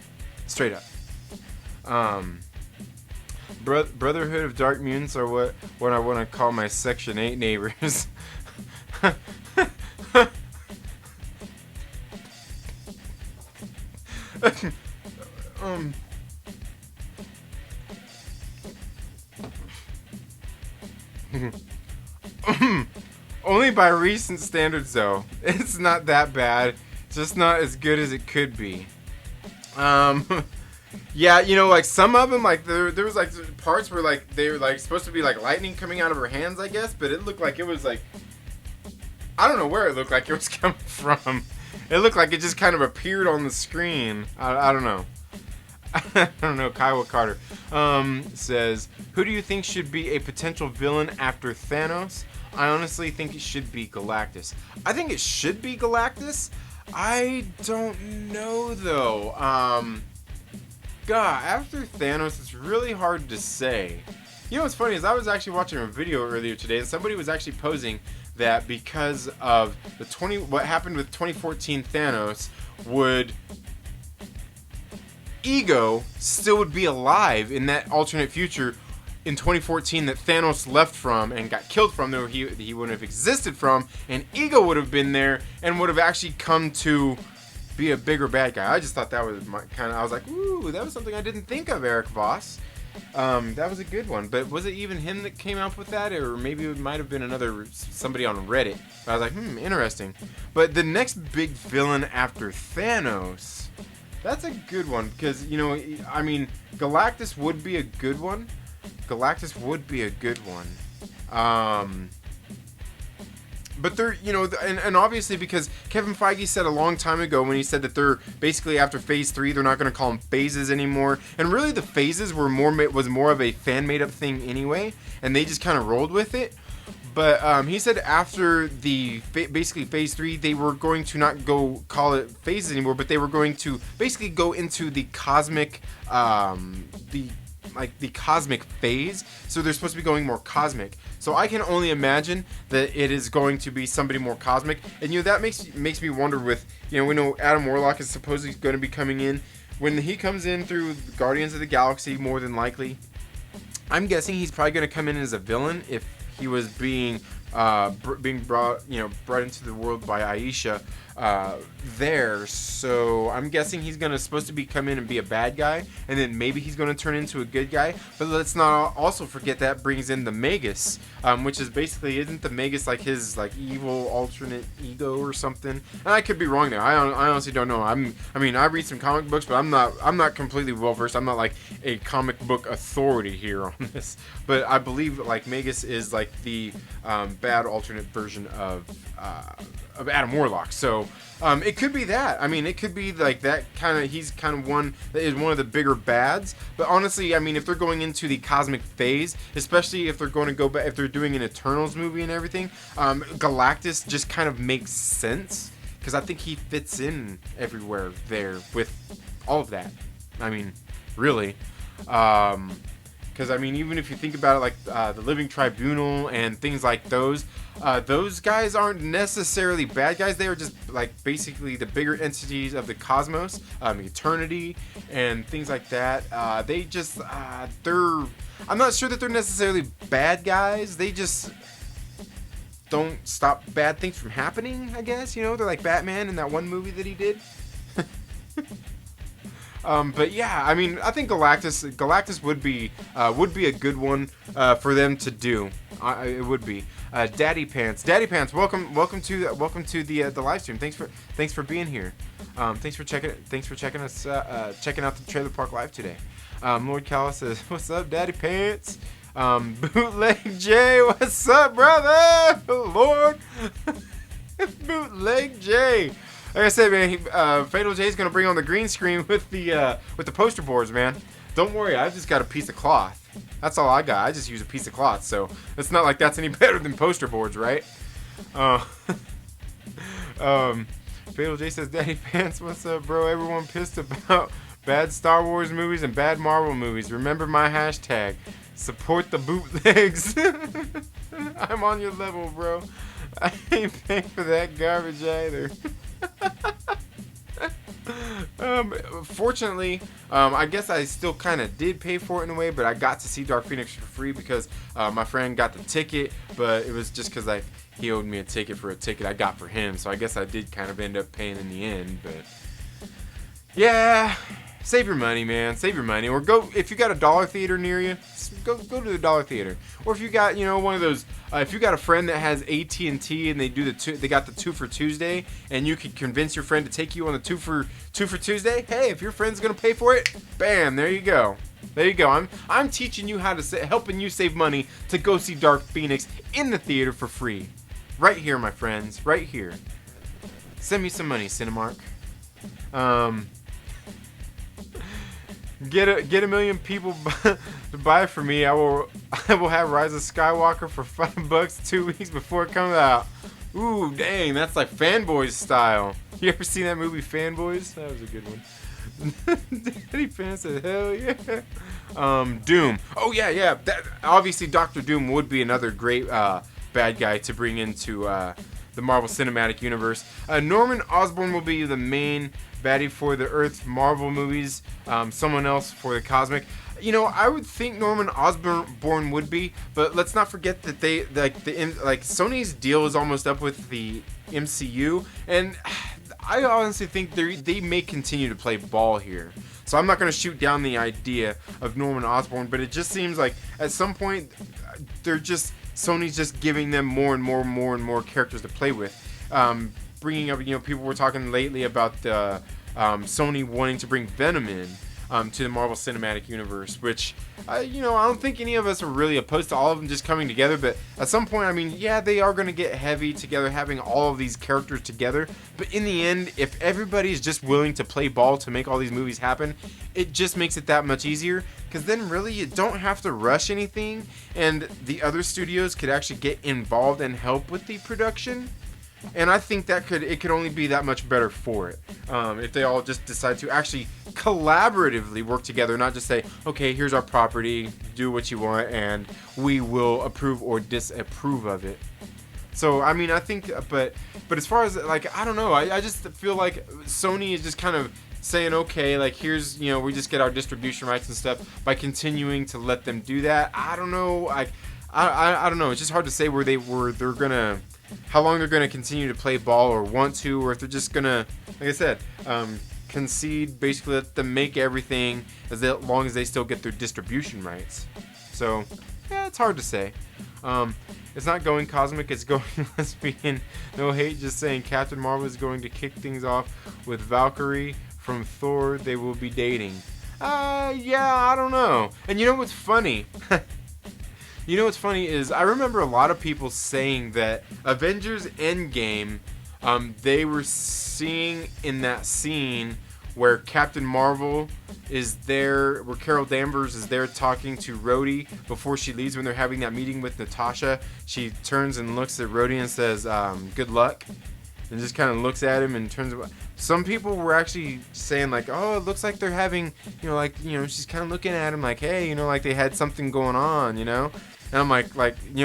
Brotherhood of Dark Mutants are what I want to call my Section 8 neighbors. Only by recent standards, though. It's not that bad. Just not as good as it could be. Yeah, you know, like, some of them, like, there was, like, parts where, like, they were, like, supposed to be, like, lightning coming out of her hands, I guess, but it looked like it was, like, I don't know where it looked like it was coming from. It looked like it just kind of appeared on the screen. I don't know. I don't know. Kyle Carter says, who do you think should be a potential villain after Thanos? I honestly think it should be Galactus. I think it should be Galactus. I don't know, though. God, after Thanos, it's really hard to say. You know what's funny is I was actually watching a video earlier today, and somebody was actually posing that because of what happened with 2014 Thanos, would Ego still would be alive in that alternate future in 2014 that Thanos left from and got killed from, though he wouldn't have existed from, and Ego would have been there and would have actually come to be a bigger bad guy. I just thought that was I was like, ooh, that was something I didn't think of, Eric Voss. That was a good one, but was it even him that came up with that, or maybe it might have been somebody on Reddit? But I was like, interesting. But the next big villain after Thanos, that's a good one, because, I mean, Galactus would be a good one. But they're, and obviously because Kevin Feige said a long time ago when he said that they're basically after phase 3, they're not going to call them phases anymore. And really the phases was more of a fan made up thing anyway, and they just kind of rolled with it. But he said after basically phase 3, they were going to not go call it phases anymore, but they were going to basically go into the cosmic, the cosmic phase. So they're supposed to be going more cosmic. So I can only imagine that it is going to be somebody more cosmic. And that makes me wonder with, we know Adam Warlock is supposedly going to be coming in. When he comes in through Guardians of the Galaxy, more than likely, I'm guessing he's probably going to come in as a villain if he was being brought into the world by Aisha there. So I'm guessing he's supposed to come in and be a bad guy, and then maybe he's going to turn into a good guy. But let's not also forget that brings in the Magus, which is basically, isn't the Magus like his evil alternate ego or something? And I could be wrong there. I honestly don't know. I read some comic books, but I'm not completely well versed. I'm not like a comic book authority here on this. But I believe Magus is the bad alternate version of Adam Warlock. So it could be that. It could be that he's one that is one of the bigger bads. But honestly, if they're going into the cosmic phase, especially if they're going to go back, if they're doing an Eternals movie and everything, Galactus just kind of makes sense, because I think he fits in everywhere there with all of that. Really. Because, even if you think about it, the Living Tribunal and things like those guys aren't necessarily bad guys. They are just, basically the bigger entities of the cosmos, eternity, and things like that. They just, I'm not sure that they're necessarily bad guys. They just don't stop bad things from happening, I guess. They're like Batman in that one movie that he did. But yeah, I think Galactus would be a good one for them to do. It would be. Daddy Pants, welcome to the live stream. Thanks for being here. Thanks for checking us checking out the Trailer Park Live today. Lord Callis says, "What's up, Daddy Pants?" Bootleg J, what's up, brother? Lord, Bootleg J. Like I said, man, Fatal J's gonna bring on the green screen with the poster boards, man. Don't worry, I've just got a piece of cloth. That's all I got. I just use a piece of cloth, so it's not like that's any better than poster boards, right? Fatal J says, "Daddy Pants, what's up, bro? Everyone pissed about bad Star Wars movies and bad Marvel movies. Remember my hashtag. Support the bootlegs." I'm on your level, bro. I ain't paying for that garbage either. Fortunately, I guess I still kind of did pay for it in a way, but I got to see Dark Phoenix for free because my friend got the ticket, but it was just because he owed me a ticket for a ticket I got for him, so I guess I did kind of end up paying in the end. But yeah, save your money, man. Save your money, or go if you got a dollar theater near you. Go to the dollar theater, or if you got one of those. If you got a friend that has AT&T and they got the 2 for Tuesday, and you could convince your friend to take you on the 2 for Tuesday. Hey, if your friend's gonna pay for it, bam, there you go. There you go. I'm teaching you how to helping you save money to go see Dark Phoenix in the theater for free, right here, my friends, right here. Send me some money, Cinemark. Get a million people to buy for me. I will have Rise of Skywalker for $5 2 weeks before it comes out. Ooh, dang, that's like Fanboys style. You ever seen that movie Fanboys? That was a good one. Daddy Fan said, hell yeah. Doom. Oh yeah. That obviously Doctor Doom would be another great bad guy to bring into the Marvel Cinematic Universe. Norman Osborn will be the main baddie for the Earth Marvel movies. Someone else for the cosmic. You know, I would think Norman Osborn would be, but let's not forget that they like Sony's deal is almost up with the MCU, and I honestly think they may continue to play ball here. So I'm not going to shoot down the idea of Norman Osborn, but it just seems like at some point Sony's just giving them more and more characters to play with. Bringing up, people were talking lately about Sony wanting to bring Venom in to the Marvel Cinematic Universe, which, I don't think any of us are really opposed to all of them just coming together, but at some point, I mean, yeah, they are going to get heavy together, having all of these characters together, but in the end, if everybody's just willing to play ball to make all these movies happen, it just makes it that much easier, because then really you don't have to rush anything, and the other studios could actually get involved and help with the production. And I think it could only be that much better for it if they all just decide to actually collaboratively work together, not just say, okay, here's our property, do what you want, and we will approve or disapprove of it. So, I mean, I think, but as far as, like, I don't know, I just feel like Sony is just kind of saying, okay, like, here's, we just get our distribution rights and stuff by continuing to let them do that. I don't know, I don't know, it's just hard to say how long they're going to continue to play ball or want to, or if they're just going to, like I said, concede, basically let them make everything as long as they still get their distribution rights. So, yeah, it's hard to say. It's not going cosmic, it's going lesbian. No hate, just saying Captain Marvel is going to kick things off with Valkyrie from Thor. They will be dating. Yeah, I don't know. And you know what's funny? You know what's funny is I remember a lot of people saying that Avengers Endgame, they were seeing in that scene where Captain Marvel is there, where Carol Danvers is there talking to Rhodey before she leaves when they're having that meeting with Natasha. She turns and looks at Rhodey and says, good luck. And just kind of looks at him and turns away. Some people were actually saying like, oh, it looks like they're having, she's kind of looking at him like, hey, like they had something going on, And I'm like,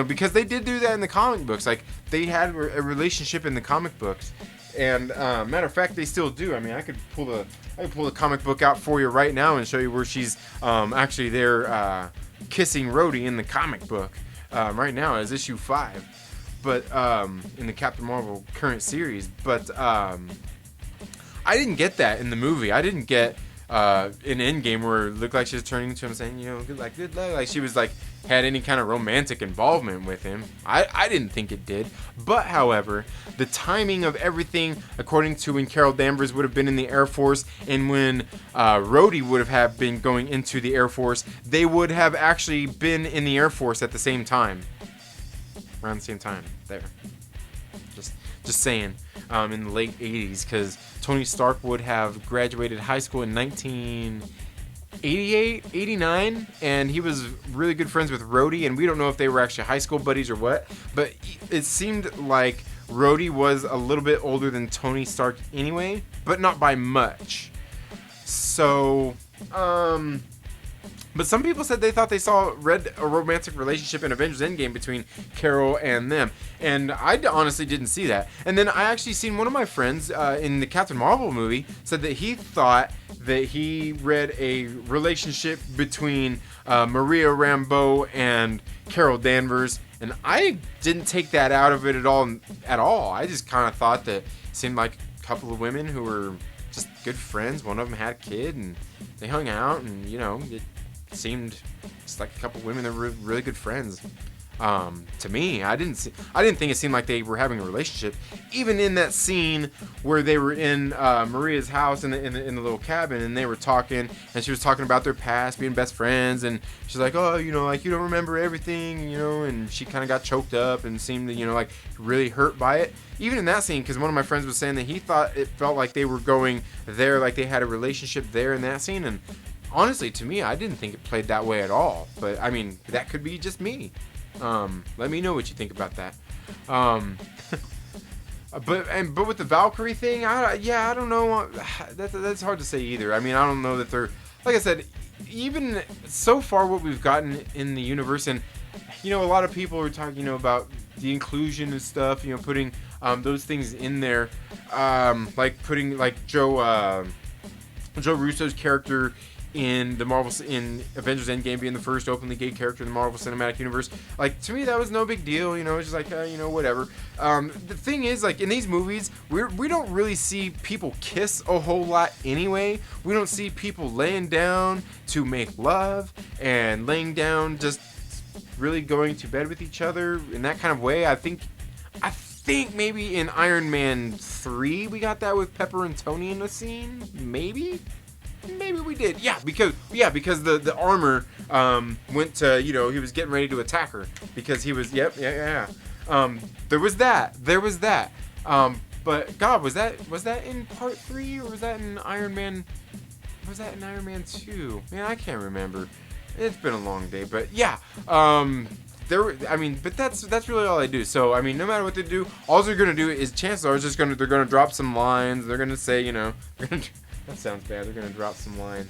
because they did do that in the comic books. Like, they had a relationship in the comic books. And, matter of fact, they still do. I mean, I could pull the comic book out for you right now and show you where she's actually there kissing Rhodey in the comic book right now as issue 5. But, in the Captain Marvel current series. But, I didn't get that in the movie. I didn't get in Endgame where it looked like she was turning to him saying, good luck. Like she was like, had any kind of romantic involvement with him. I didn't think it did. But, however, the timing of everything, according to when Carol Danvers would have been in the Air Force and when Rhodey would have been going into the Air Force, they would have actually been in the Air Force at the same time. Around the same time. There. Just saying. In the late 80s, because Tony Stark would have graduated high school in 1988, 89, and he was really good friends with Rhodey, and we don't know if they were actually high school buddies or what, but it seemed like Rhodey was a little bit older than Tony Stark anyway, but not by much. So, but some people said they thought they saw a romantic relationship in Avengers Endgame between Carol and them. And I honestly didn't see that. And then I actually seen one of my friends in the Captain Marvel movie said that he thought that he read a relationship between Maria Rambeau and Carol Danvers. And I didn't take that out of it at all. I just kind of thought that it seemed like a couple of women who were just good friends. One of them had a kid and they hung out and, it seemed just like a couple women that were really good friends. To me, I didn't think it seemed like they were having a relationship. Even in that scene where they were in Maria's house in the little cabin and they were talking and she was talking about their past, being best friends, and she's like, oh, like you don't remember everything, and she kind of got choked up and seemed to, like really hurt by it. Even in that scene, because one of my friends was saying that he thought it felt like they were going there, like they had a relationship there in that scene, and honestly, to me, I didn't think it played that way at all. But, I mean, that could be just me. Let me know what you think about that. But with the Valkyrie thing, I don't know. That's hard to say either. I mean, I don't know that they're... Like I said, even so far what we've gotten in the universe, and, a lot of people are talking, about the inclusion and stuff, putting those things in there, like putting like Joe Russo's character in Avengers Endgame being the first openly gay character in the Marvel Cinematic Universe. Like, to me, that was no big deal. It's just like, whatever. The thing is, like, in these movies, we don't really see people kiss a whole lot anyway. We don't see people laying down to make love and laying down just really going to bed with each other in that kind of way. I think maybe in Iron Man 3 we got that with Pepper and Tony in the scene. Maybe we did. Yeah, because the armor went to, he was getting ready to attack her because he was there was that. But God, was that in part 3 or was that in Iron Man 2? Man, I can't remember. It's been a long day, but yeah. But that's really all I do. So, I mean, no matter what they do, all they're gonna do is, chances are, they're gonna drop some lines. They're gonna say, that sounds bad. They're gonna drop some lines.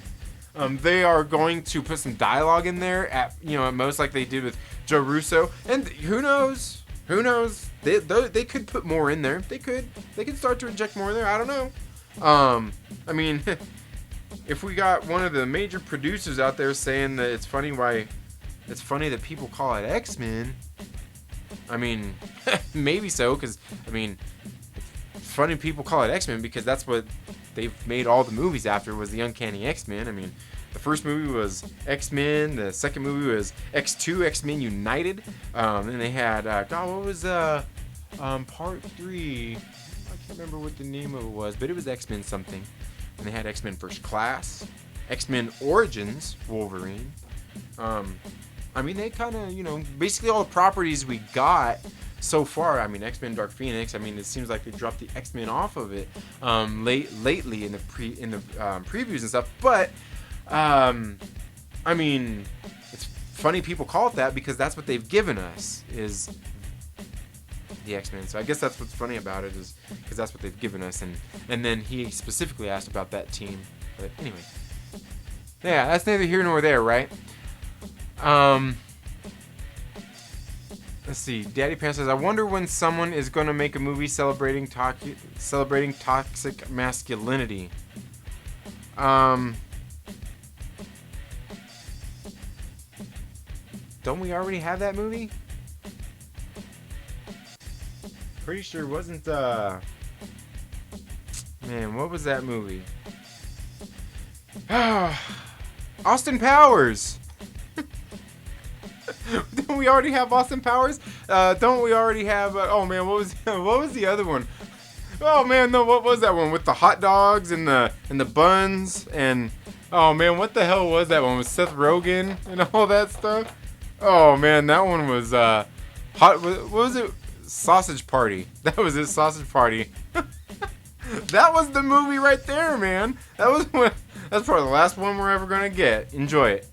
They are going to put some dialogue in there at most, like they did with Joe Russo. And who knows? They could put more in there. They could start to inject more in there. I don't know. I mean, if we got one of the major producers out there saying that it's funny that people call it X-Men, I mean, maybe so, because, I mean, it's funny people call it X-Men because that's what they've made all the movies after, was the Uncanny X-Men. I mean, the first movie was X-Men, the second movie was X2, X-Men United, and they had, what was, part 3, I can't remember what the name of it was, but it was X-Men something, and they had X-Men First Class, X-Men Origins Wolverine. I mean, they kind of, basically all the properties we got so far. I mean, X-Men Dark Phoenix. I mean, it seems like they dropped the X-Men off of it lately in the previews and stuff. But I mean, it's funny people call it that because that's what they've given us, is the X-Men. So I guess that's what's funny about it, is because that's what they've given us. And then he specifically asked about that team. But anyway, yeah, that's neither here nor there, right? Let's see. Daddy Pants says, I wonder when someone is going to make a movie celebrating toxic masculinity. Don't we already have that movie? Pretty sure it wasn't, man, what was that movie? Austin Powers! Don't we already have Austin Powers? Don't we already have? Oh man, what was the other one? Oh man, no, what was that one with the hot dogs and the buns and? Oh man, what the hell was that one with Seth Rogen and all that stuff? Oh man, that one was hot. What was it? Sausage Party. That was it. Sausage Party. That was the movie right there, man. That's probably the last one we're ever gonna get. Enjoy it.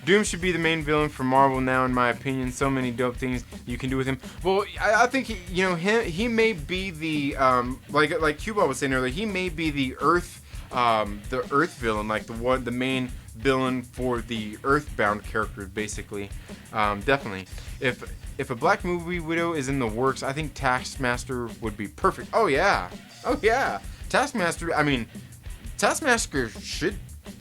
Doom should be the main villain for Marvel now, in my opinion. So many dope things you can do with him. Well, I think he may be the like Cuba was saying earlier. He may be the Earth villain, like the main villain for the Earthbound characters, basically. Definitely. If a Black movie Widow is in the works, I think Taskmaster would be perfect. Oh yeah. Taskmaster. I mean, Taskmaster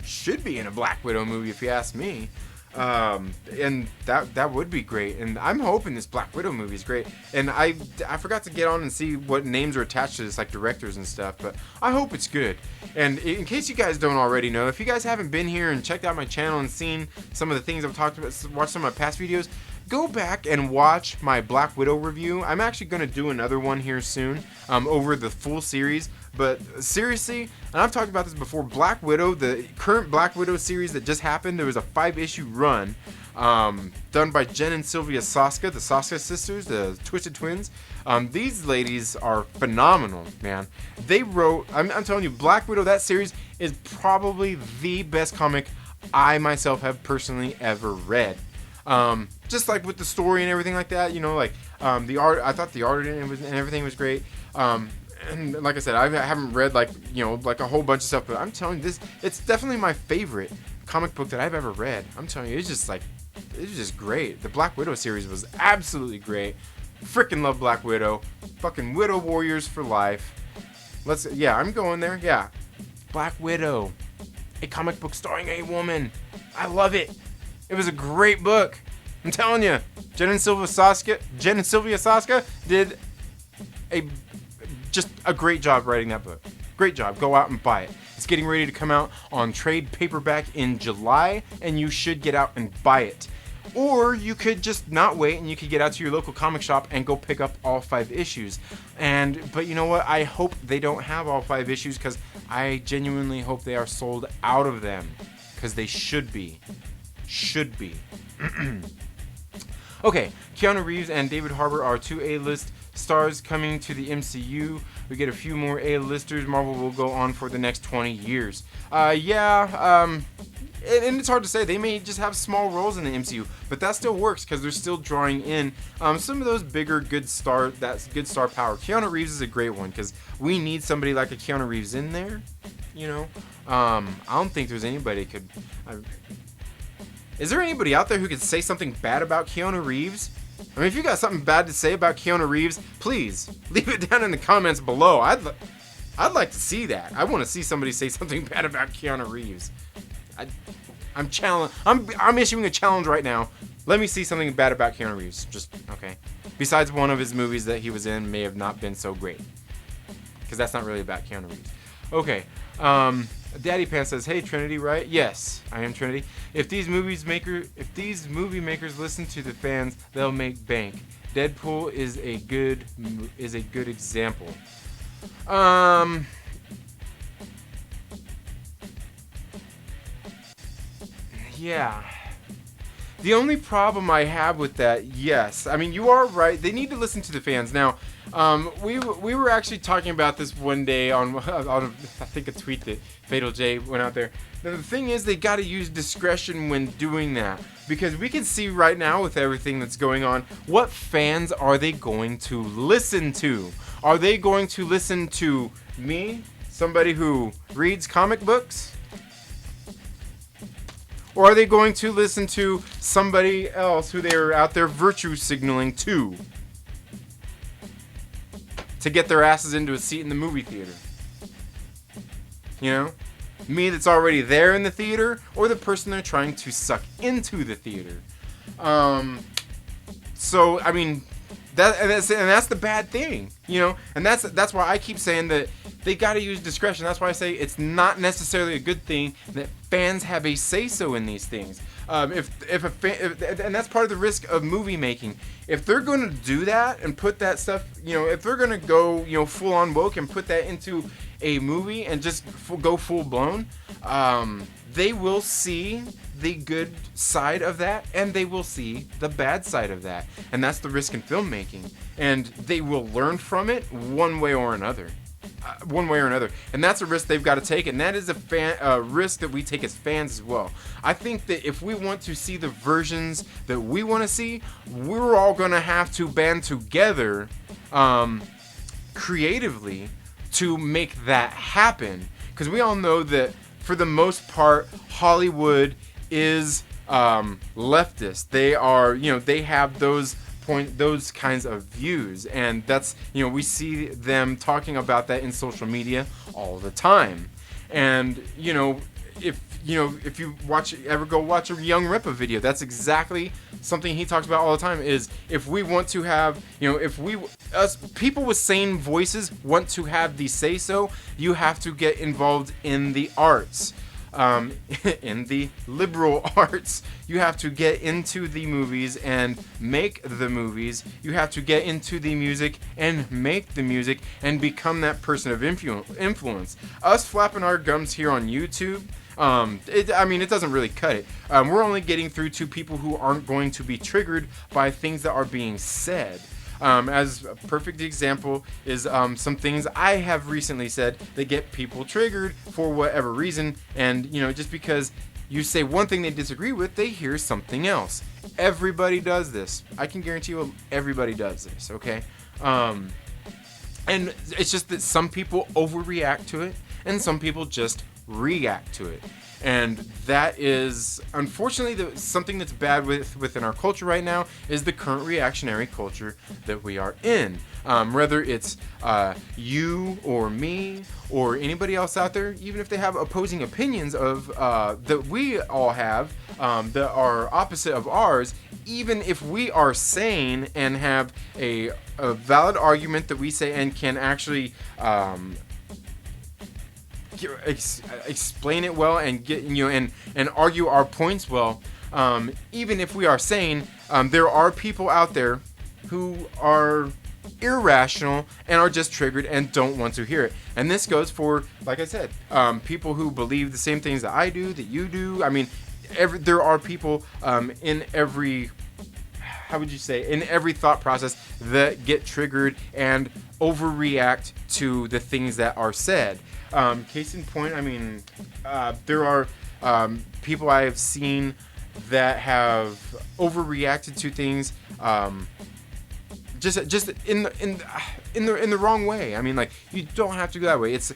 should be in a Black Widow movie, if you ask me. And that would be great. And I'm hoping this Black Widow movie is great. And I forgot to get on and see what names are attached to this, like directors and stuff. But I hope it's good. And in case you guys don't already know, if you guys haven't been here and checked out my channel and seen some of the things I've talked about, watched some of my past videos, go back and watch my Black Widow review. I'm actually going to do another one here soon, over the full series. But seriously, and I've talked about this before, Black Widow, the current Black Widow series that just happened, there was a 5-issue run done by Jen and Sylvia Soska, the Soska sisters, the Twisted Twins. These ladies are phenomenal, man. They wrote, I'm telling you, Black Widow, that series is probably the best comic I myself have personally ever read. Just like with the story and everything like that, the art, I thought the art and everything was great. And like I said, I haven't read like a whole bunch of stuff, but I'm telling you, it's definitely my favorite comic book that I've ever read. I'm telling you, it's just great. The Black Widow series was absolutely great. Freaking love Black Widow. Fucking Widow Warriors for life. I'm going there. Yeah. Black Widow. A comic book starring a woman. I love it. It was a great book. I'm telling you. Jen and Sylvia Saska did just a great job writing that book. Great job. Go out and buy it. It's getting ready to come out on trade paperback in July, and you should get out and buy it. Or you could just not wait, and you could get out to your local comic shop and go pick up all 5 issues. But you know what? I hope they don't have all 5 issues, because I genuinely hope they are sold out of them, because they should be. Should be. Okay, Keanu Reeves and David Harbour are 2 A-list stars coming to the MCU. We get a few more A-listers. Marvel will go on for the next 20 years. And it's hard to say. They may just have small roles in the MCU, but that still works because they're still drawing in some of those bigger good star power. Keanu Reeves is a great one because we need somebody like a Keanu Reeves in there. You know, I don't think there's anybody is there anybody out there who could say something bad about Keanu Reeves? I mean, if you got something bad to say about Keanu Reeves, please leave it down in the comments below. I'd like to see that. I want to see somebody say something bad about Keanu Reeves. I'm issuing a challenge right now. Let me see something bad about Keanu Reeves. Just okay. Besides one of his movies that he was in may have not been so great, because that's not really about Keanu Reeves. Okay. Daddy Pan says, "Hey Trinity, right? Yes, I am Trinity. If these movie makers listen to the fans, they'll make bank. Deadpool is a good example." Yeah. The only problem I have with that, yes, I mean, you are right. They need to listen to the fans. Now, we were actually talking about this one day on I think a tweet that Fatal J went out there. Now, the thing is, they got to use discretion when doing that, because we can see right now with everything that's going on, what fans are they going to listen to? Are they going to listen to me, somebody who reads comic books? Or are they going to listen to somebody else who they're out there virtue signaling to get their asses into a seat in the movie theater? You know? Me that's already there in the theater, or the person they're trying to suck into the theater. So, I mean, that's the bad thing, you know? And that's why I keep saying that they got to use discretion. That's why I say it's not necessarily a good thing that fans have a say-so in these things. And that's part of the risk of movie making. If they're going to do that and put that stuff, you know, if they're going to go, you know, full on woke and put that into a movie and just go full blown, they will see the good side of that, and they will see the bad side of that. And that's the risk in filmmaking. And they will learn from it one way or another. And that's a risk they've got to take, and that is a risk that we take as fans as well. I think that if we want to see the versions that we want to see, we're all going to have to band together creatively to make that happen. Because we all know that for the most part, Hollywood is leftist. They are, you know, they have those kinds of views, and that's, you know, we see them talking about that in social media all the time. And you know, if you ever go watch a Young Ripa video, that's exactly something he talks about all the time. Is if we want to have, you know, if us people with sane voices want to have the say so, you have to get involved in the arts. In the liberal arts, you have to get into the movies and make the movies. You have to get into the music and make the music and become that person of influence. Us flapping our gums here on YouTube, it doesn't really cut it. We're only getting through to people who aren't going to be triggered by things that are being said. As a perfect example is some things I have recently said that get people triggered for whatever reason, and you know, just because you say one thing they disagree with, they hear something else. Everybody does this. I can guarantee you everybody does this, okay? And it's just that some people overreact to it and some people just react to it. And that is, unfortunately, something that's bad within our culture right now is the current reactionary culture that we are in. Whether it's you or me or anybody else out there, even if they have opposing opinions of that we all have that are opposite of ours, even if we are sane and have a valid argument that we say and can actually explain it well and get and argue our points well, even if we are sane, there are people out there who are irrational and are just triggered and don't want to hear it. And this goes for, like I said, people who believe the same things that I do, that you do. I mean, there are people in every, how would you say, in every thought process that get triggered and overreact to the things that are said. Case in point, I mean, there are people I have seen that have overreacted to things, just in the wrong way. I mean, like, you don't have to go that way. It's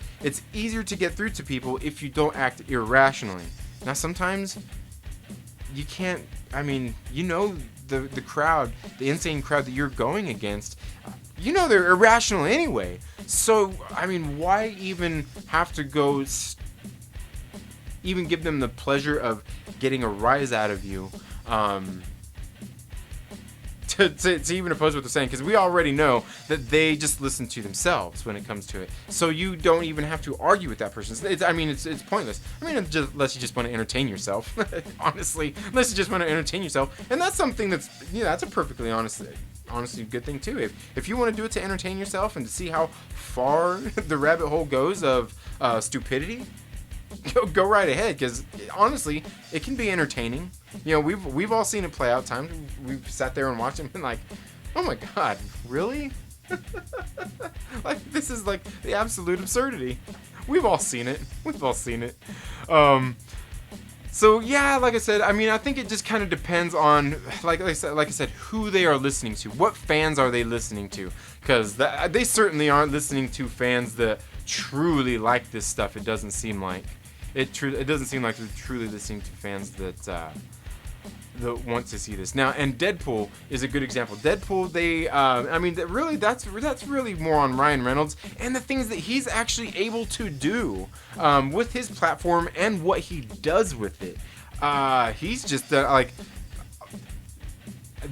easier to get through to people if you don't act irrationally. Now, sometimes you can't. I mean, the crowd, the insane crowd that you're going against, they're irrational anyway. So, I mean, why even have to go even give them the pleasure of getting a rise out of you to even oppose what they're saying? Because we already know that they just listen to themselves when it comes to it. So you don't even have to argue with that person. It's pointless. I mean, unless you just want to entertain yourself. Honestly, unless you just want to entertain yourself. And that's something that's a perfectly honestly good thing too. If you want to do it to entertain yourself and to see how far the rabbit hole goes of stupidity, go right ahead, because honestly, it can be entertaining. We've all seen it play out times. We've sat there and watched it and been like, oh my god, really? Like, this is like the absolute absurdity. We've all seen it. So yeah, like I said, I mean, I think it just kind of depends on, like I said, who they are listening to. What fans are they listening to? Because they certainly aren't listening to fans that truly like this stuff. It doesn't seem like it doesn't seem like they're truly listening to fans that want to see this. Now, and Deadpool is a good example. Deadpool, that's really more on Ryan Reynolds and the things that he's actually able to do with his platform and what he does with it. He's just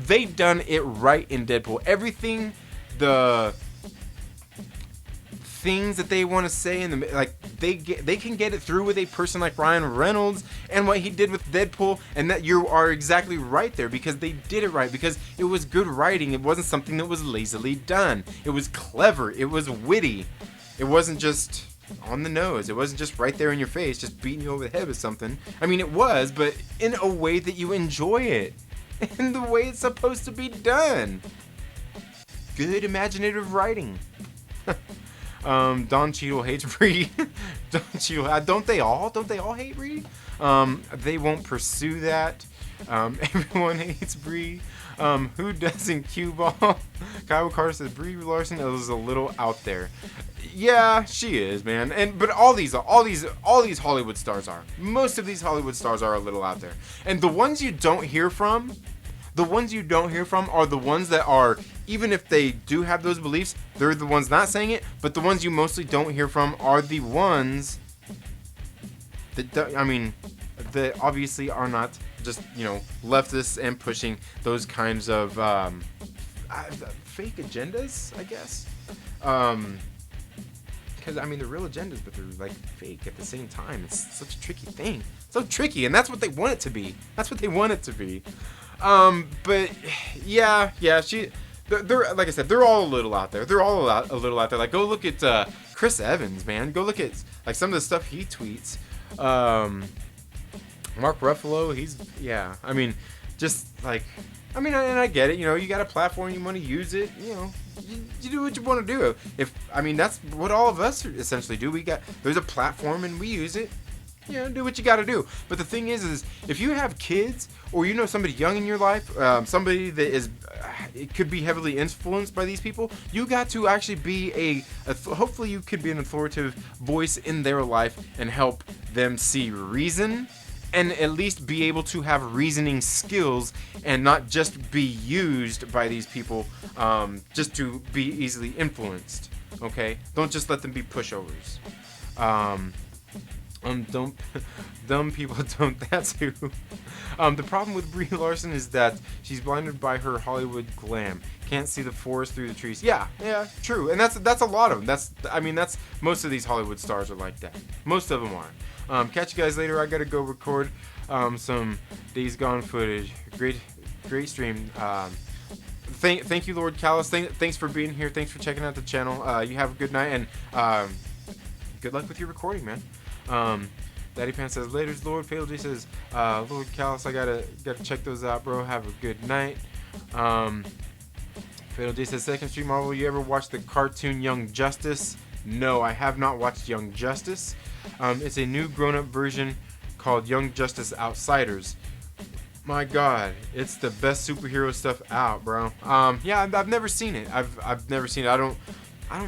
they've done it right in Deadpool. Everything, the things that they want to say, and they can get it through with a person like Ryan Reynolds and what he did with Deadpool. And that you are exactly right there, because they did it right, because it was good writing. It wasn't something that was lazily done. It was clever. It was witty. It wasn't just on the nose. It wasn't just right there in your face, just beating you over the head with something. I mean, it was, but in a way that you enjoy it, in the way it's supposed to be done. Good imaginative writing. Don Cheadle hates Bree. Don Cheadle, don't they all hate Bree? They won't pursue that. Everyone hates Bree. Who doesn't cue ball? Kyle Carter says Brie Larson is a little out there. Yeah, she is, man. But all these Hollywood stars are. Most of these Hollywood stars are a little out there. And the ones you don't hear from, are the ones that are, even if they do have those beliefs, they're the ones not saying it. But the ones you mostly don't hear from are the ones that that obviously are not just leftists and pushing those kinds of fake agendas, I guess. Because they're real agendas, but they're like fake at the same time. It's such a tricky thing. So tricky, and that's what they want it to be. But yeah, they're like I said, they're all a little out there. A little out there. Like, go look at Chris Evans, man. Go look at like some of the stuff he tweets. Mark Ruffalo, and I get it. You got a platform, you want to use it. You do what you want to do. That's what all of us essentially do. There's a platform and we use it. do what you got to do. But the thing is if you have kids or you know somebody young in your life, somebody that is, it could be heavily influenced by these people, you got to actually be hopefully you could be an authoritative voice in their life and help them see reason and at least be able to have reasoning skills and not just be used by these people just to be easily influenced. Okay? Don't just let them be pushovers. Dumb people don't that too. The problem with Brie Larson is that she's blinded by her Hollywood glam. Can't see the forest through the trees. Yeah, true. And that's a lot of them. That's most of these Hollywood stars are like that. Most of them are. Catch you guys later. I gotta go record some Days Gone footage. Great stream. Thank you, Lord Callus. Thanks for being here. Thanks for checking out the channel. You have a good night and good luck with your recording, man. Daddy Pan says, laters, Lord. Fatal J says, Lord Callus, I gotta check those out, bro. Have a good night. Fatal J says, Second Street Marvel, you ever watch the cartoon Young Justice? No, I have not watched Young Justice. It's a new grown-up version called Young Justice Outsiders. My God, it's the best superhero stuff out, bro. Yeah, I've never seen it. I've never seen it. I don't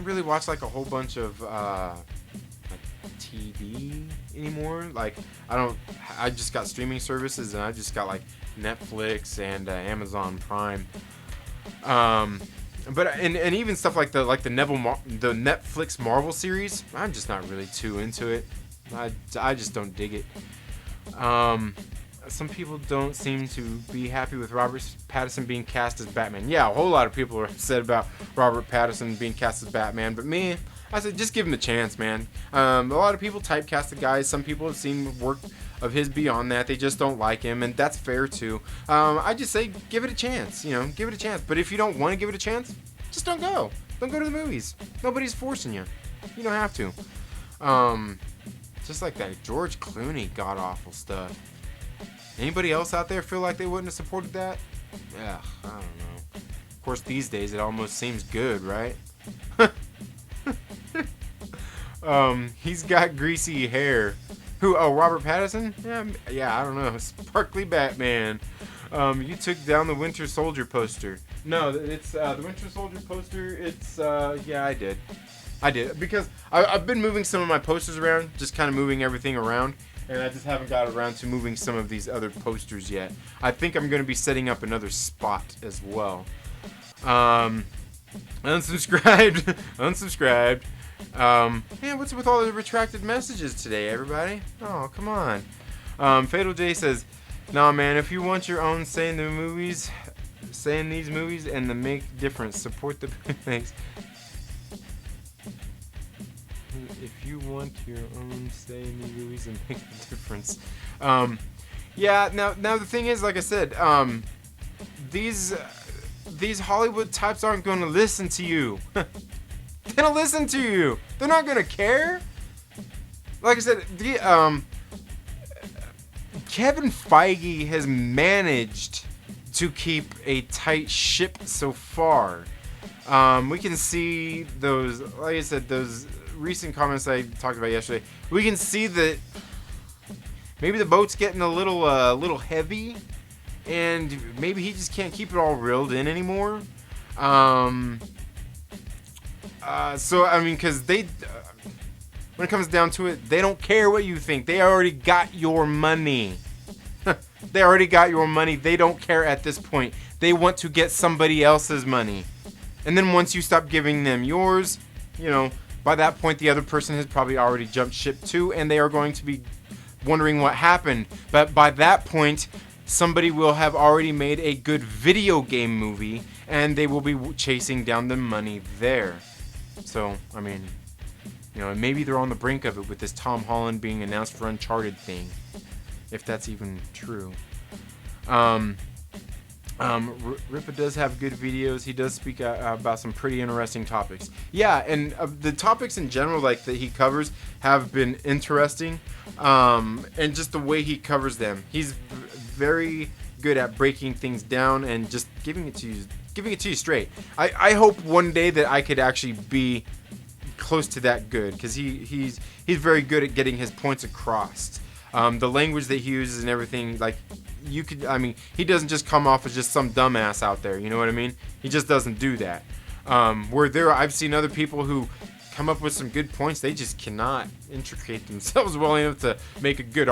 really watch like a whole bunch of like TV anymore. Like I just got streaming services and I just got like Netflix and Amazon Prime. But even stuff like the Netflix Marvel series, I'm just not really too into it. I just don't dig it. Some people don't seem to be happy with Robert Pattinson being cast as Batman. Yeah, a whole lot of people are upset about Robert Pattinson being cast as Batman, but me, I said just give him a chance, man. A lot of people typecast the guy. Some people have seen work of his beyond that. They just don't like him, and that's fair too. I just say give it a chance, give it a chance. But if you don't want to give it a chance, just don't go. Don't go to the movies. Nobody's forcing you. You don't have to. Just like that George Clooney god-awful stuff. Anybody else out there feel like they wouldn't have supported that? Yeah, I don't know. Of course, these days it almost seems good, right? He's got greasy hair. Who? Oh, Robert Pattinson? Yeah, I don't know. Sparkly Batman. You took down the Winter Soldier poster. No, it's the Winter Soldier poster. It's yeah, I did because I've been moving some of my posters around, just kind of moving everything around, and I just haven't got around to moving some of these other posters yet. I think I'm going to be setting up another spot as well. Unsubscribed. Unsubscribed. Man, what's with all the retracted messages today, everybody? Oh, come on. Fatal J says, nah, man, if you want your own say in these movies and the make difference, support the bootlegs. If you want your own say in these movies and make a difference. Yeah, now the thing is, like I said, these Hollywood types aren't going to listen to you. They don't listen to you. They're not going to care. Like I said, Kevin Feige has managed to keep a tight ship so far. We can see those, like I said, those recent comments I talked about yesterday. We can see that maybe the boat's getting a little heavy, and maybe he just can't keep it all reeled in anymore. So I mean, because when it comes down to it, they don't care what you think. They already got your money. They already got your money. They don't care at this point. They want to get somebody else's money. And then once you stop giving them yours, by that point the other person has probably already jumped ship too, and they are going to be wondering what happened. But by that point, somebody will have already made a good video game movie, and they will be chasing down the money there. So, I mean, maybe they're on the brink of it with this Tom Holland being announced for Uncharted thing, if that's even true. Ripa does have good videos. He does speak about some pretty interesting topics. Yeah, and the topics in general, like that he covers, have been interesting. And just the way he covers them, he's very good at breaking things down and just giving it to you straight. I hope one day that I could actually be close to that good, because he's very good at getting his points across. The language that he uses and everything, like, you could, I mean, he doesn't just come off as just some dumbass out there, you know what I mean? He just doesn't do that. I've seen other people who come up with some good points, they just cannot intricate themselves well enough to make an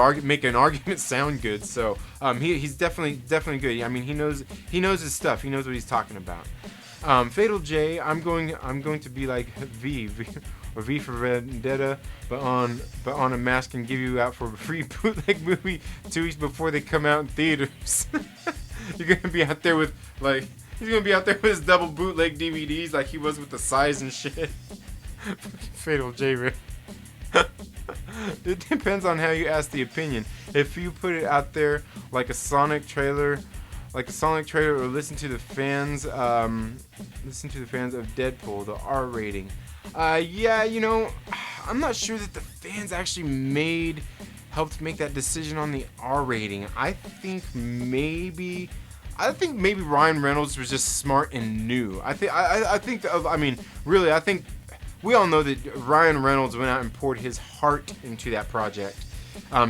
argument sound good. So he's definitely good. I mean, he knows his stuff. He knows what he's talking about. Fatal J, I'm going to be like V or V for Vendetta, but on a mask and give you out for a free bootleg movie 2 weeks before they come out in theaters. You're gonna be out there with he's gonna be out there with his double bootleg DVDs like he was with the Size and shit. Fatal J. It depends on how you ask the opinion. If you put it out there like a Sonic trailer, or listen to the fans of Deadpool, the R rating. Yeah, you know, I'm not sure that the fans actually helped make that decision on the R rating. I think maybe Ryan Reynolds was just smart and knew. I think we all know that Ryan Reynolds went out and poured his heart into that project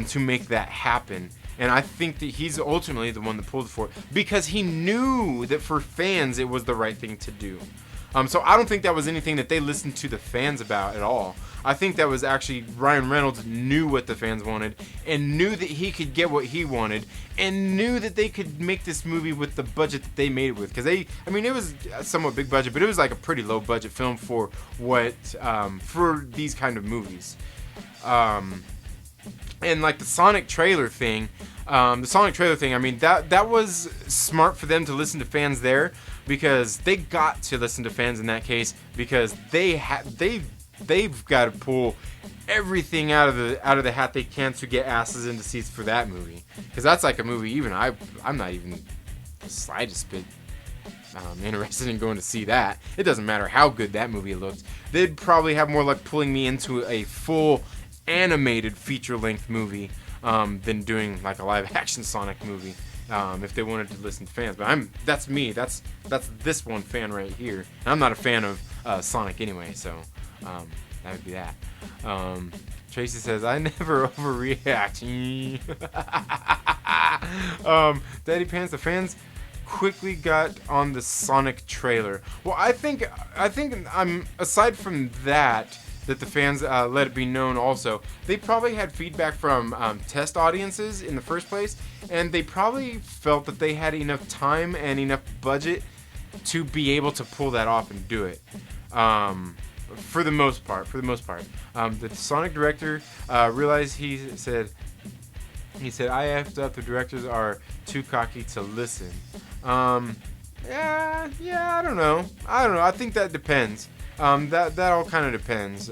to make that happen. And I think that he's ultimately the one that pulled for it because he knew that for fans it was the right thing to do. So I don't think that was anything that they listened to the fans about at all. I think that was actually Ryan Reynolds knew what the fans wanted and knew that he could get what he wanted and knew that they could make this movie with the budget that they made it with. Because it was a somewhat big budget, but it was like a pretty low budget film for for these kind of movies. And like the Sonic trailer thing, I mean, that was smart for them to listen to fans there because they got to listen to fans in that case because they've got to pull everything out of the hat they can to get asses into seats for that movie because that's like a movie even I'm not even the slightest bit interested in going to see that. It doesn't matter how good that movie looked. They'd probably have more luck pulling me into a full animated feature-length movie than doing like a live-action Sonic movie if they wanted to listen to fans. But that's me. That's this one fan right here. And I'm not a fan of Sonic anyway, so that would be that. Tracy says, I never overreact. Daddy Pants, the fans quickly got on the Sonic trailer. Well, I think aside from that the fans let it be known also, they probably had feedback from test audiences in the first place, and they probably felt that they had enough time and enough budget to be able to pull that off and do it. For the most part. The Sonic director realized he said, I effed up, the directors are too cocky to listen. Yeah, I don't know. I think that depends. That all kind of depends,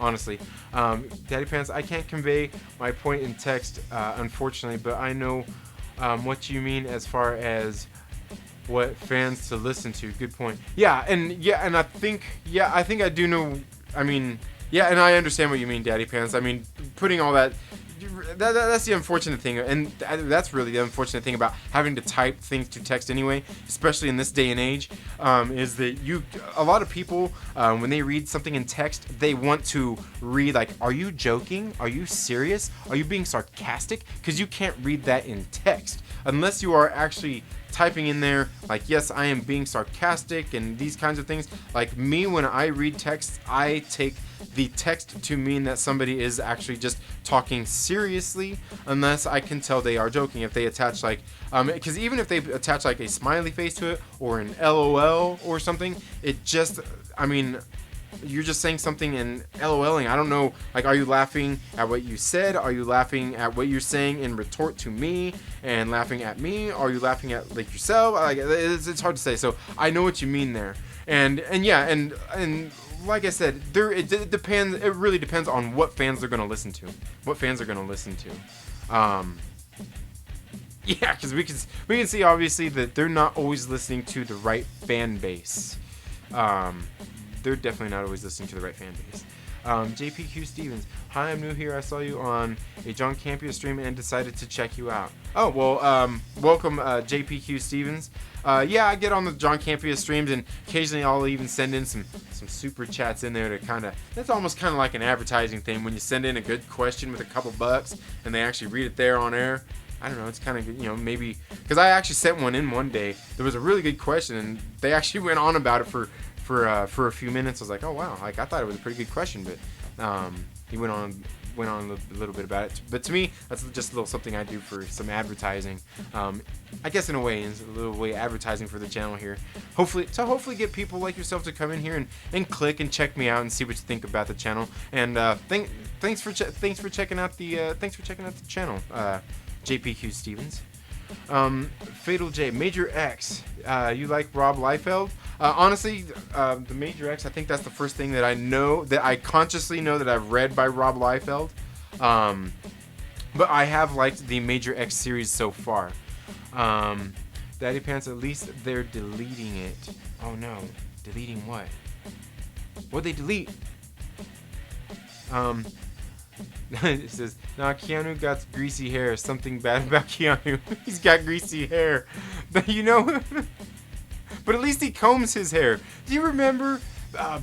honestly. Daddy Pants, I can't convey my point in text, unfortunately, but I know what you mean as far as what fans to listen to. Good point. And I think I do know. I mean, yeah, and I understand what you mean, Daddy Pants. I mean, putting all that. That's the unfortunate thing, and that's really the unfortunate thing about having to type things to text anyway, especially in this day and age, is that a lot of people, when they read something in text, they want to read like, are you joking? Are you serious? Are you being sarcastic? Because you can't read that in text unless you are actually typing in there like, yes, I am being sarcastic and these kinds of things. Like me, when I read text, I take the text to mean that somebody is actually just talking seriously, unless I can tell they are joking. If they attach like, because even if they attach like a smiley face to it or an LOL or something, it just, I mean, you're just saying something and LOLing. I don't know, like, are you laughing at what you said? Are you laughing at what you're saying in retort to me and laughing at me? Are you laughing at like yourself? Like, it's hard to say. So I know what you mean there. And like I said, it depends. It really depends on what fans they're gonna listen to. Yeah, because we can see obviously that they're not always listening to the right fan base. They're definitely not always listening to the right fan base. JPQ Stevens, hi, I'm new here. I saw you on a John Campia stream and decided to check you out. Oh, well, welcome, JPQ Stevens. Yeah, I get on the John Campea streams, and occasionally I'll even send in some super chats in there to kind of, that's almost kind of like an advertising thing when you send in a good question with a couple bucks and they actually read it there on air. I don't know, it's kind of, maybe, because I actually sent one in one day. There was a really good question, and they actually went on about it for a few minutes. I was like, oh, wow, like, I thought it was a pretty good question, but he went on a little bit about it. But to me, that's just a little something I do for some advertising. I guess in a way, it's a little way advertising for the channel here. Hopefully get people like yourself to come in here and click and check me out and see what you think about the channel. And thanks for checking out the channel, JPQ Stevens. Fatal J, Major X. You like Rob Liefeld? Honestly, the Major X, I think that's the first thing that I know, that I consciously know that I've read by Rob Liefeld. But I have liked the Major X series so far. Daddy Pants, at least they're deleting it. Oh no, deleting what? What'd they delete? It says, nah, Keanu got greasy hair. Something bad about Keanu. He's got greasy hair. But but at least he combs his hair. Do you remember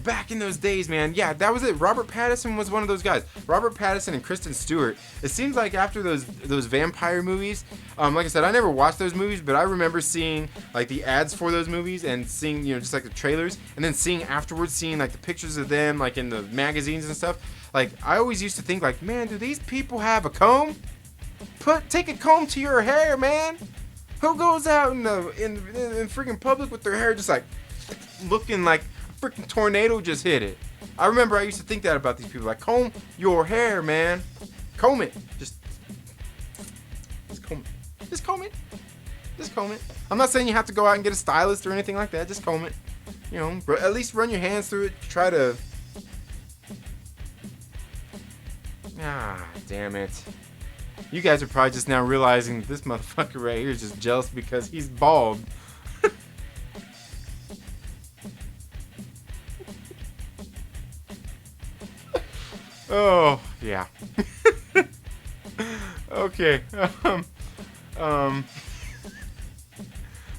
back in those days, man? Yeah, that was it. Robert Pattinson was one of those guys. Robert Pattinson and Kristen Stewart. It seems like after those vampire movies, like I said, I never watched those movies, but I remember seeing like the ads for those movies and seeing, just like the trailers, and then seeing like the pictures of them like in the magazines and stuff. Like, I always used to think, like, man, do these people have a comb? Take a comb to your hair, man. Who goes out in freaking public with their hair just like looking like a freaking tornado just hit it? I remember I used to think that about these people. Like, comb your hair, man. Comb it. Just comb it. Just comb it. Just comb it. I'm not saying you have to go out and get a stylist or anything like that. Just comb it. At least run your hands through it. Try to. Ah, damn it. You guys are probably just now realizing that this motherfucker right here is just jealous because he's bald. Oh, yeah. Okay.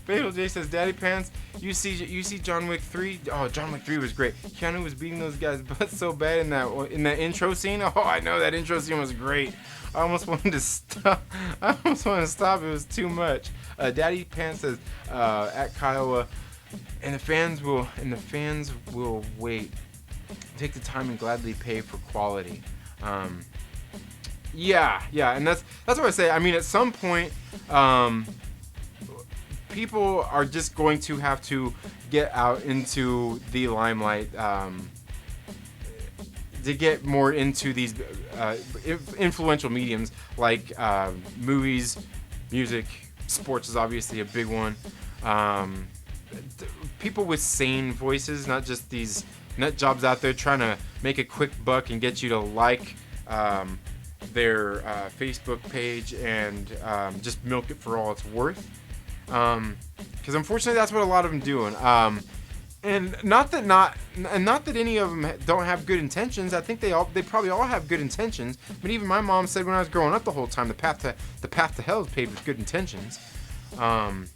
Fatal J says, Daddy Pants, you see John Wick 3? Oh, John Wick 3 was great. Keanu was beating those guys' butts so bad in that intro scene. Oh, I know, that intro scene was great. I almost wanted to stop. It was too much. Daddy Pants says, at Kiowa, and the fans will wait. Take the time and gladly pay for quality. Yeah, and that's what I say. I mean, at some point, people are just going to have to get out into the limelight to get more into these influential mediums like movies, music, sports is obviously a big one. People with sane voices, not just these nut jobs out there trying to make a quick buck and get you to like their Facebook page and just milk it for all it's worth. Because unfortunately that's what a lot of them doing. And not that any of them don't have good intentions. I think they probably all have good intentions. But even my mom said when I was growing up the whole time, the path to hell is paved with good intentions. And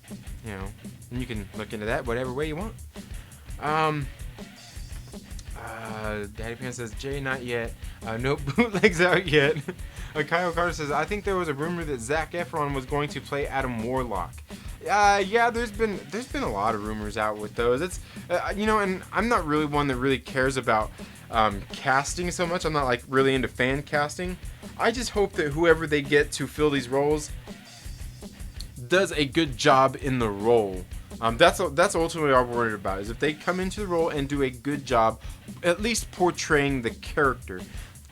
you can look into that whatever way you want. Daddy Pan says, Jay, not yet. No bootlegs out yet. Kyle Carter says, I think there was a rumor that Zac Efron was going to play Adam Warlock. Yeah, there's been a lot of rumors out with those. It's and I'm not really one that really cares about casting so much. I'm not like really into fan casting. I just hope that whoever they get to fill these roles does a good job in the role. That's ultimately all I'm worried about, is if they come into the role and do a good job, at least portraying the character.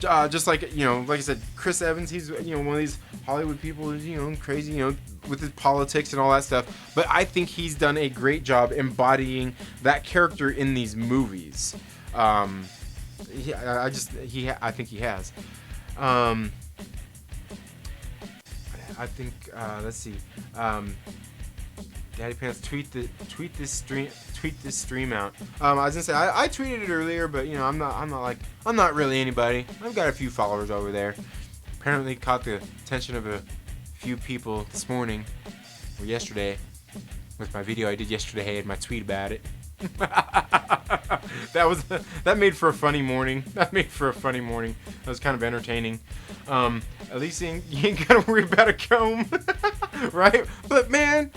Just like like I said, Chris Evans, he's one of these Hollywood people who's crazy, with his politics and all that stuff. But I think he's done a great job embodying that character in these movies. I think he has. I think let's see. Daddy Pants, tweet this stream out. I was gonna say I tweeted it earlier, but I'm not really anybody. I've got a few followers over there. Apparently caught the attention of a few people this morning or yesterday with my video I did yesterday and my tweet about it. That made for a funny morning. That was kind of entertaining. At least you ain't gotta worry about a comb, right? But man,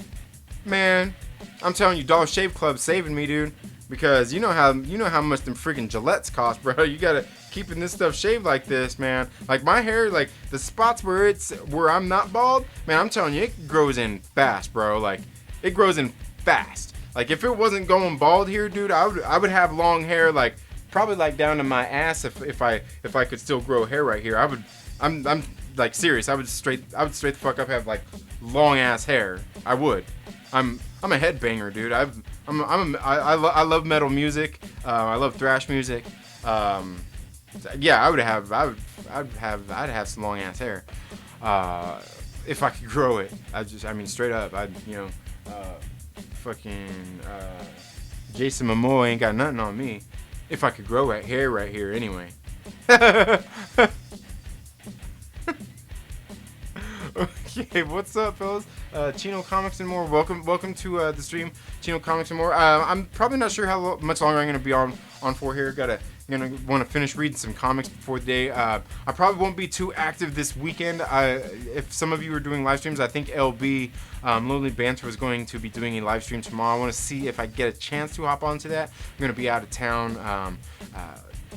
I'm telling you, Dollar Shave Club saving me, dude. Because you know how much them freaking Gillettes cost, bro. You gotta keeping this stuff shaved like this, man. Like my hair, like the spots where I'm not bald, man. I'm telling you, it grows in fast, bro. Like it grows in fast. Like if it wasn't going bald here, dude, I would have long hair, like probably like down to my ass if I could still grow hair right here. I'm like serious. I would straight the fuck up have like long ass hair. I would. I'm a headbanger, dude. I love metal music. I love thrash music. Yeah, I'd have some long ass hair. If I could grow it. Straight up. Jason Momoa ain't got nothing on me. If I could grow hair right here, anyway. Okay, what's up, fellas? Chino Comics and More. Welcome to the stream, Chino Comics and More. I'm probably not sure how much longer I'm gonna be on for here. Gonna want to finish reading some comics before the day. I probably won't be too active this weekend. If some of you are doing live streams, I think LB Lonely Banter was going to be doing a live stream tomorrow. I want to see if I get a chance to hop onto that. I'm gonna be out of town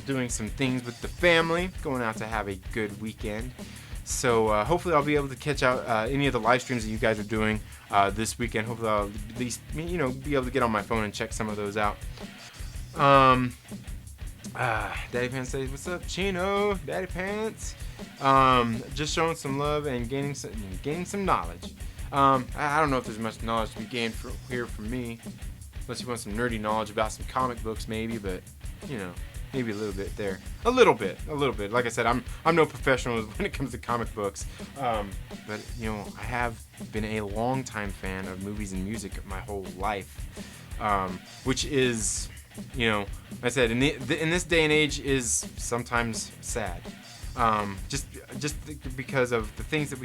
doing some things with the family, going out to have a good weekend. So hopefully I'll be able to catch out any of the live streams that you guys are doing this weekend. Hopefully I'll at least be able to get on my phone and check some of those out. Daddy Pants says, "What's up, Chino? Daddy Pants." Just showing some love and gaining some knowledge. I don't know if there's much knowledge to be gained here from me, unless you want some nerdy knowledge about some comic books, maybe. But maybe a little bit there. A little bit. Like I said, I'm no professional when it comes to comic books. But I have been a longtime fan of movies and music my whole life, which is, like I said, in this day and age is sometimes sad. Just because of the things that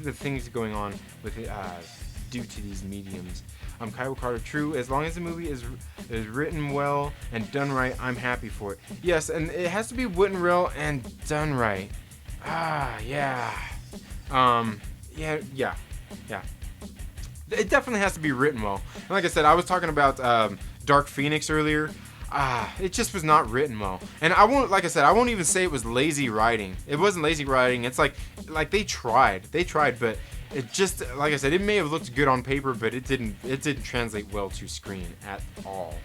the things going on with it, due to these mediums. Kyle Carter, true. As long as the movie is written well and done right, I'm happy for it. Yes, and it has to be written well and done right. Yeah. Yeah. It definitely has to be written well. And like I said, I was talking about Dark Phoenix earlier. It just was not written well. And I won't even say it was lazy writing. It wasn't lazy writing. It's like they tried, but it just, like I said, it may have looked good on paper, but it didn't translate well to screen at all.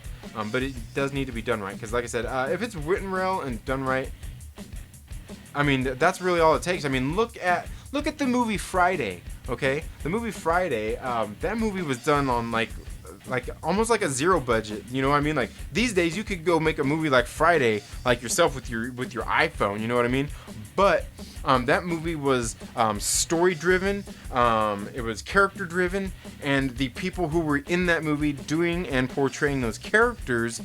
But it does need to be done right, because like I said, if it's written well and done right, that's really all it takes. Look at the movie Friday, okay? The movie Friday, that movie was done on like almost like a zero budget, you know what I mean? Like these days you could go make a movie like Friday like yourself with your iPhone, you know what I mean? But that movie was story driven, it was character driven, and the people who were in that movie doing and portraying those characters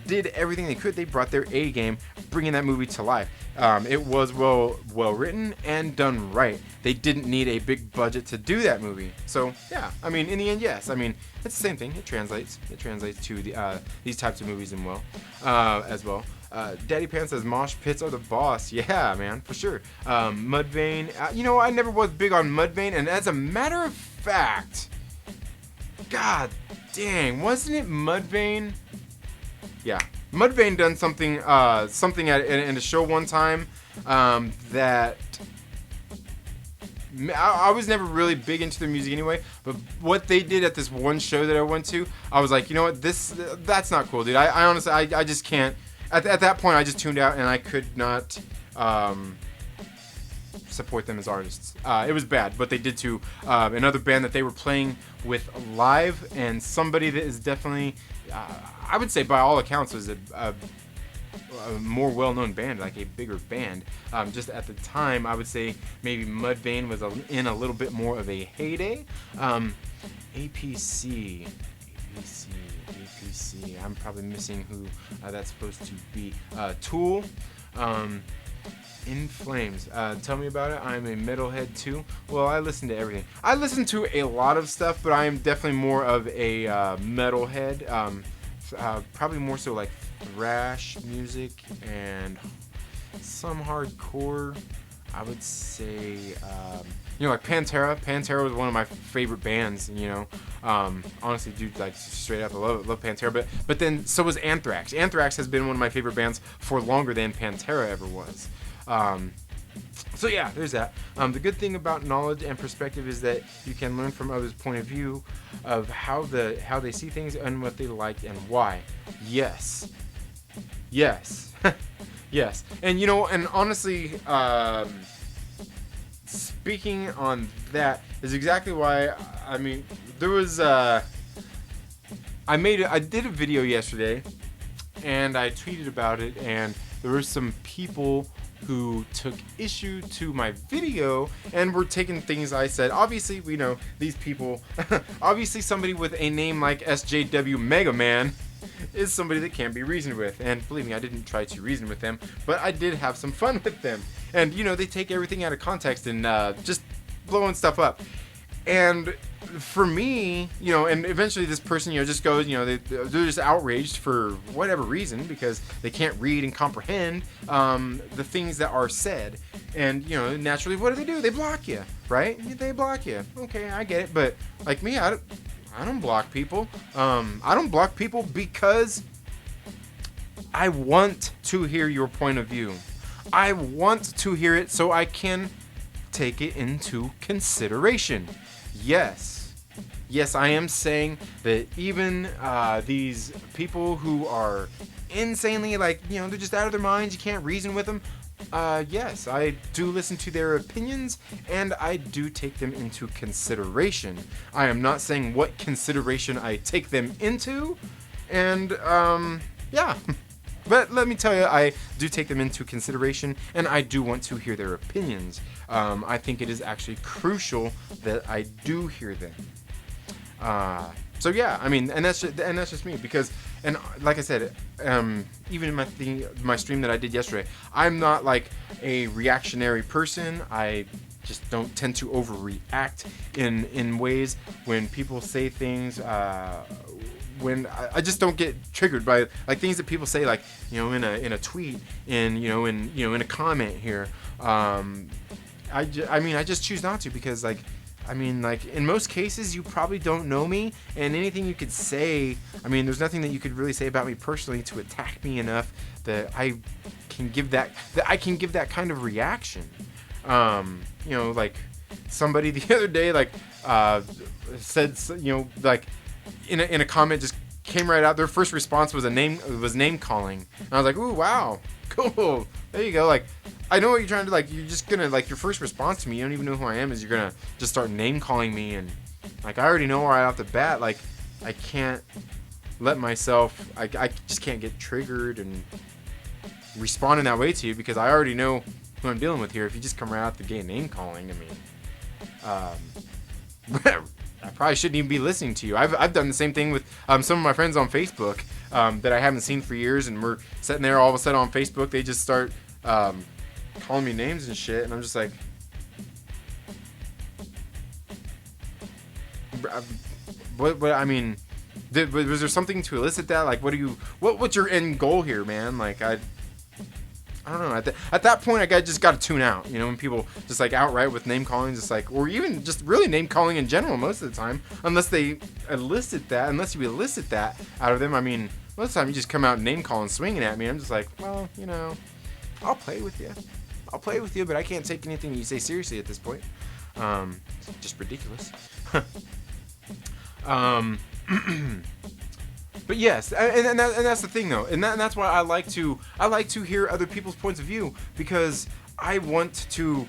did everything they could. They brought their A game, bringing that movie to life. It was well written and done right. They didn't need a big budget to do that movie. So yeah, in the end, yes. It's the same thing. It translates to these types of movies as well. Daddy Pants says mosh pits are the boss. Yeah, man, for sure. Mudvayne. I never was big on Mudvayne, and as a matter of fact, god dang, wasn't it Mudvayne? Yeah, Mudvayne done something in a show one time that I was never really big into their music anyway, but what they did at this one show that I went to, I was like, you know what, that's not cool, dude. I honestly, I just can't. At that point, I just tuned out, and I could not support them as artists. It was bad, but they did to another band that they were playing with live, and somebody that is definitely, I would say by all accounts, was a more well-known band, like a bigger band. Just at the time, I would say maybe Mudvayne was in a little bit more of a heyday. APC. I'm probably missing who that's supposed to be. Tool. In Flames. Tell me about it. I'm a metalhead too. Well, I listen to everything. I listen to a lot of stuff, but I am definitely more of a metalhead. Probably more so like thrash music and some hardcore. I would say, like Pantera. Pantera was one of my favorite bands. Honestly, dude, like straight up, I love Pantera. But then so was Anthrax. Anthrax has been one of my favorite bands for longer than Pantera ever was. So yeah, there's that. The good thing about knowledge and perspective is that you can learn from others' point of view of how they see things and what they like and why. Yes. Yes. And honestly, speaking on that is exactly why, there was, I did a video yesterday, and I tweeted about it, and there were some people who took issue to my video and were taking things I said. Obviously, we know these people, obviously somebody with a name like SJW Mega Man is somebody that can't be reasoned with. And believe me, I didn't try to reason with them, but I did have some fun with them. And, they take everything out of context and just blowing stuff up. And for me, and eventually this person, just goes, they're just outraged for whatever reason because they can't read and comprehend the things that are said. And, naturally, what do? They block you, right? They block you. Okay, I get it. But like me, I don't block people. I don't block people because I want to hear your point of view. I want to hear it so I can take it into consideration. Yes, I am saying that even these people who are insanely, they're just out of their minds, you can't reason with them. Yes, I do listen to their opinions, and I do take them into consideration. I am not saying what consideration I take them into, and, yeah. But let me tell you, I do take them into consideration, and I do want to hear their opinions. I think it is actually crucial that I do hear them. So yeah, and that's just me because, and like I said, even in my stream that I did yesterday, I'm not like a reactionary person. I just don't tend to overreact in ways when people say things. When I just don't get triggered by things that people say, in a tweet, in a comment here. I just choose not to because in most cases you probably don't know me, and anything you could say, there's nothing that you could really say about me personally to attack me enough that I can give that kind of reaction. Somebody the other day said, in a comment just came right out. Their first response was name calling, and I was like, ooh, wow, cool, there you go. I know what you're trying to you're just gonna your first response to me, you don't even know who I am, is you're gonna just start name calling me, and I already know right off the bat, I can't let myself, I just can't get triggered and respond in that way to you because I already know who I'm dealing with here. If you just come right out the gate name calling, I probably shouldn't even be listening to you. I've done the same thing with some of my friends on Facebook that I haven't seen for years, and we're sitting there all of a sudden on Facebook. They just start calling me names and shit, and I'm just like, what? Was there something to elicit that? What's your end goal here, man? I don't know. At that point, I just got to tune out. When people just outright with name calling, or even just really name calling in general most of the time, unless you elicit that out of them. Most of the time you just come out name calling, swinging at me. I'm just like, well, I'll play with you, but I can't take anything you say seriously at this point. It's just ridiculous. But yes, and that's the thing though, and that's why I like to hear other people's points of view, because I want to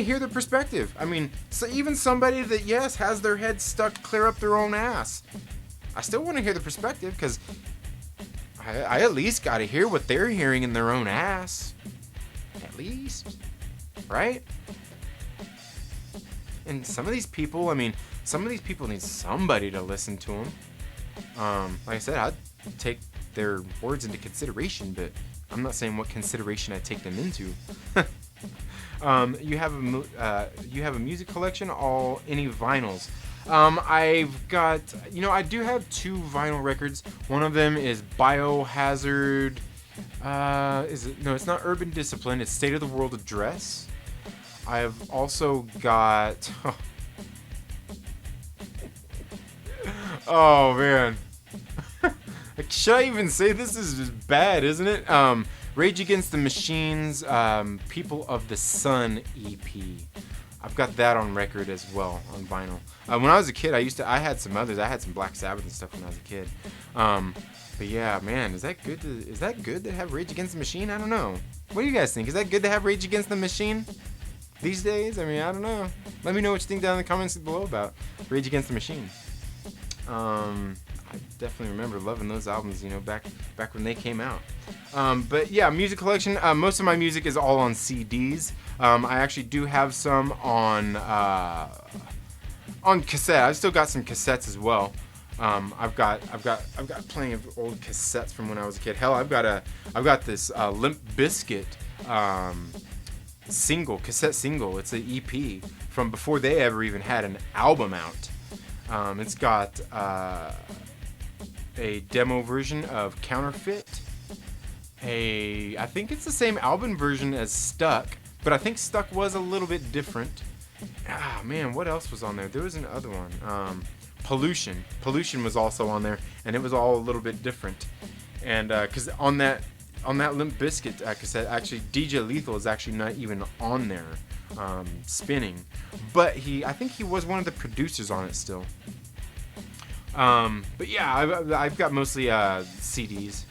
hear their perspective. So even somebody that has their head stuck clear up their own ass, I still want to hear the perspective because I at least got to hear what they're hearing in their own ass, at least, right? And some of these people need somebody to listen to them. Like I said, I'd take their words into consideration, but I'm not saying what consideration I take them into. You have a music collection, any vinyls. I've got, I do have 2 vinyl records. One of them is Biohazard. No, it's not Urban Discipline. It's State of the World Address. I've also got. Oh man. Should I even say this is just bad, isn't it? Rage Against the Machine's People of the Sun EP. I've got that on record as well on vinyl. When I was a kid, I had some others. I had some Black Sabbath and stuff when I was a kid. But yeah, man, is that good to have Rage Against the Machine? I don't know. What do you guys think? Is that good to have Rage Against the Machine these days? I mean, I don't know. Let me know what you think down in the comments below about Rage Against the Machine. I definitely remember loving those albums, back when they came out. But yeah, music collection. Most of my music is all on CDs. I actually do have some on cassette. I've still got some cassettes as well. I've got plenty of old cassettes from when I was a kid. Hell, I've got this Limp Bizkit cassette single. It's an EP from before they ever even had an album out. It's got a demo version of Counterfeit. I think it's the same album version as Stuck, but I think Stuck was a little bit different. Ah man, what else was on there? There was another one. Pollution was also on there, and it was all a little bit different. And because on that Limp Bizkit cassette, actually DJ Lethal is actually not even on there, spinning, but I think he was one of the producers on it still. But yeah, I've got mostly CDs.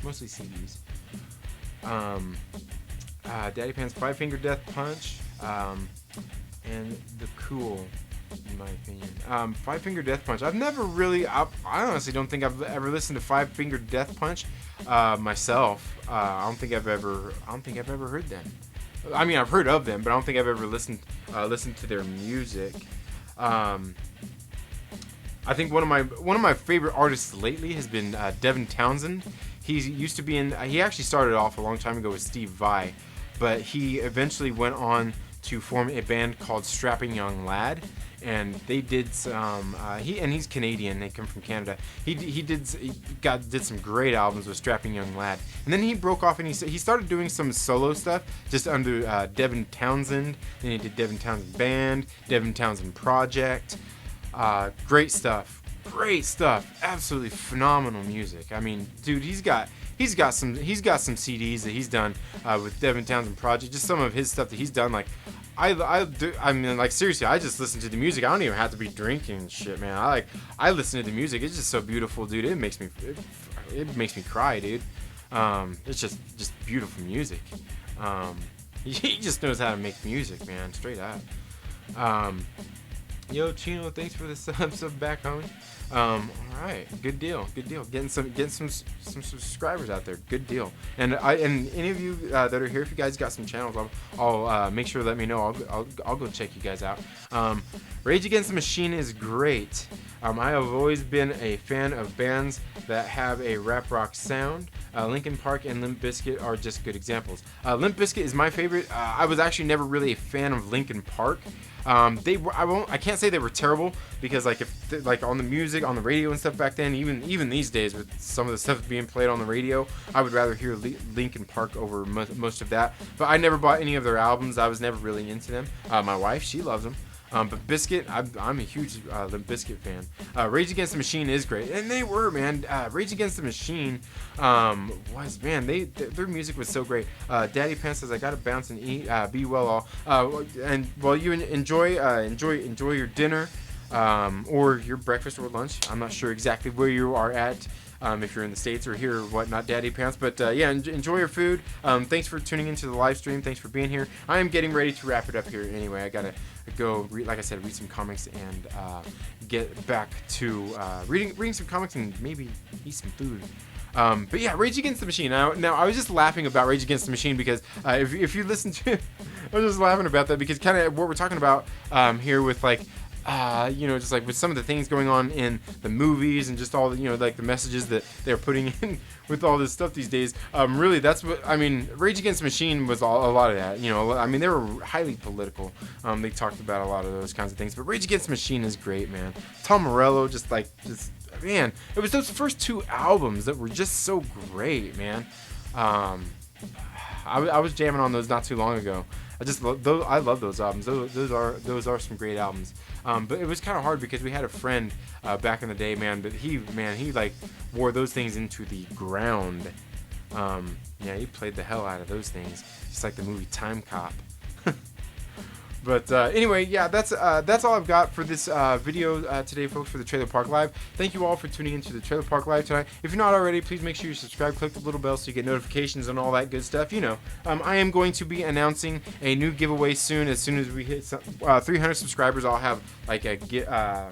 Daddy Pan's 5 Finger Death Punch, and The Cool, in my opinion. 5 Finger Death Punch. I've never really. I honestly don't think I've ever listened to 5 Finger Death Punch myself. I don't think I've ever heard them. I mean, I've heard of them, but I don't think I've ever listened to their music. I think one of my favorite artists lately has been Devin Townsend. He used to be he actually started off a long time ago with Steve Vai, but he eventually went on to form a band called Strapping Young Lad, and they did some. He's Canadian. They come from Canada. He did some great albums with Strapping Young Lad, and then he broke off and he started doing some solo stuff just under Devin Townsend. Then he did Devin Townsend Band, Devin Townsend Project. Great stuff. Absolutely phenomenal music. I mean, dude, he's got some CDs that he's done with Devin Townsend Project. Just some of his stuff that he's done. Like, I mean, like, seriously, I just listen to the music. I don't even have to be drinking and shit, man. I listen to the music. It's just so beautiful, dude. It makes me cry, dude. It's just beautiful music. He just knows how to make music, man. Straight up. Yo, Chino, thanks for the sub back, homie. All right, good deal. Getting some subscribers out there. Good deal. And any of you that are here, if you guys got some channels, I'll make sure to let me know. I'll go check you guys out. Rage Against the Machine is great. I have always been a fan of bands that have a rap rock sound. Linkin Park and Limp Bizkit are just good examples. Limp Bizkit is my favorite. I was actually never really a fan of Linkin Park. I can't say they were terrible, because like on the music, on the radio and stuff back then, even these days with some of the stuff being played on the radio, I would rather hear Linkin Park over most of that. But I never bought any of their albums. I was never really into them. My wife, she loves them. But Bizkit, I'm a huge Limp Bizkit fan. Rage Against the Machine is great, and they were, man. Rage Against the Machine their music was so great. Daddy Pants says, "I gotta bounce and eat. Be well all." And while you enjoy your dinner, or your breakfast or lunch. I'm not sure exactly where you are at. If you're in the States or here or whatnot, Daddy Pants. But yeah, enjoy your food. Thanks for tuning into the live stream. Thanks for being here. I am getting ready to wrap it up here anyway. I gotta go, like I said, read some comics and get back to reading some comics and maybe eat some food. But yeah, Rage Against the Machine. Now I was just laughing about Rage Against the Machine because if you listen to I was just laughing about that because kind of what we're talking about here with like you know, just like with some of the things going on in the movies and just all the, you know, like the messages that they're putting in with all this stuff these days. Really, that's what I mean. Rage Against the Machine was a lot of that. You know, I mean, they were highly political. They talked about a lot of those kinds of things. But Rage Against the Machine is great, man. Tom Morello, just man, it was those first 2 albums that were just so great, man. I was jamming on those not too long ago. I love those albums. Those are some great albums. But it was kind of hard because we had a friend back in the day, man. But he like wore those things into the ground. Yeah, he played the hell out of those things, just like the movie Time Cop. But anyway, yeah, that's all I've got for this video today, folks, for the Trailer Park Live. Thank you all for tuning into the Trailer Park Live tonight. If you're not already, please make sure you subscribe, click the little bell so you get notifications and all that good stuff. You know, I am going to be announcing a new giveaway soon. As soon as we hit 300 subscribers, I'll have like a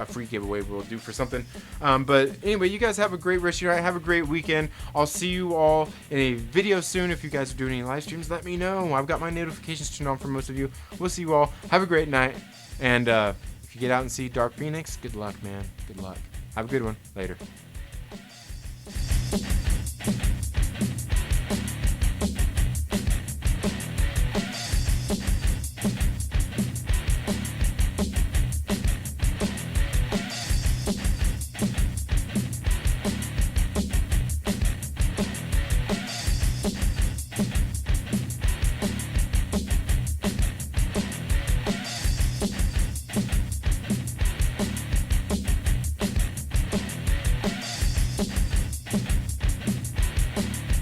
free giveaway we'll do for something. But anyway, you guys have a great rest of your night. Have a great weekend. I'll see you all in a video soon. If you guys are doing any live streams, let me know. I've got my notifications turned on for most of you. We'll see you all. Have a great night. And if you get out and see Dark Phoenix, good luck, man. Good luck. Have a good one. Later.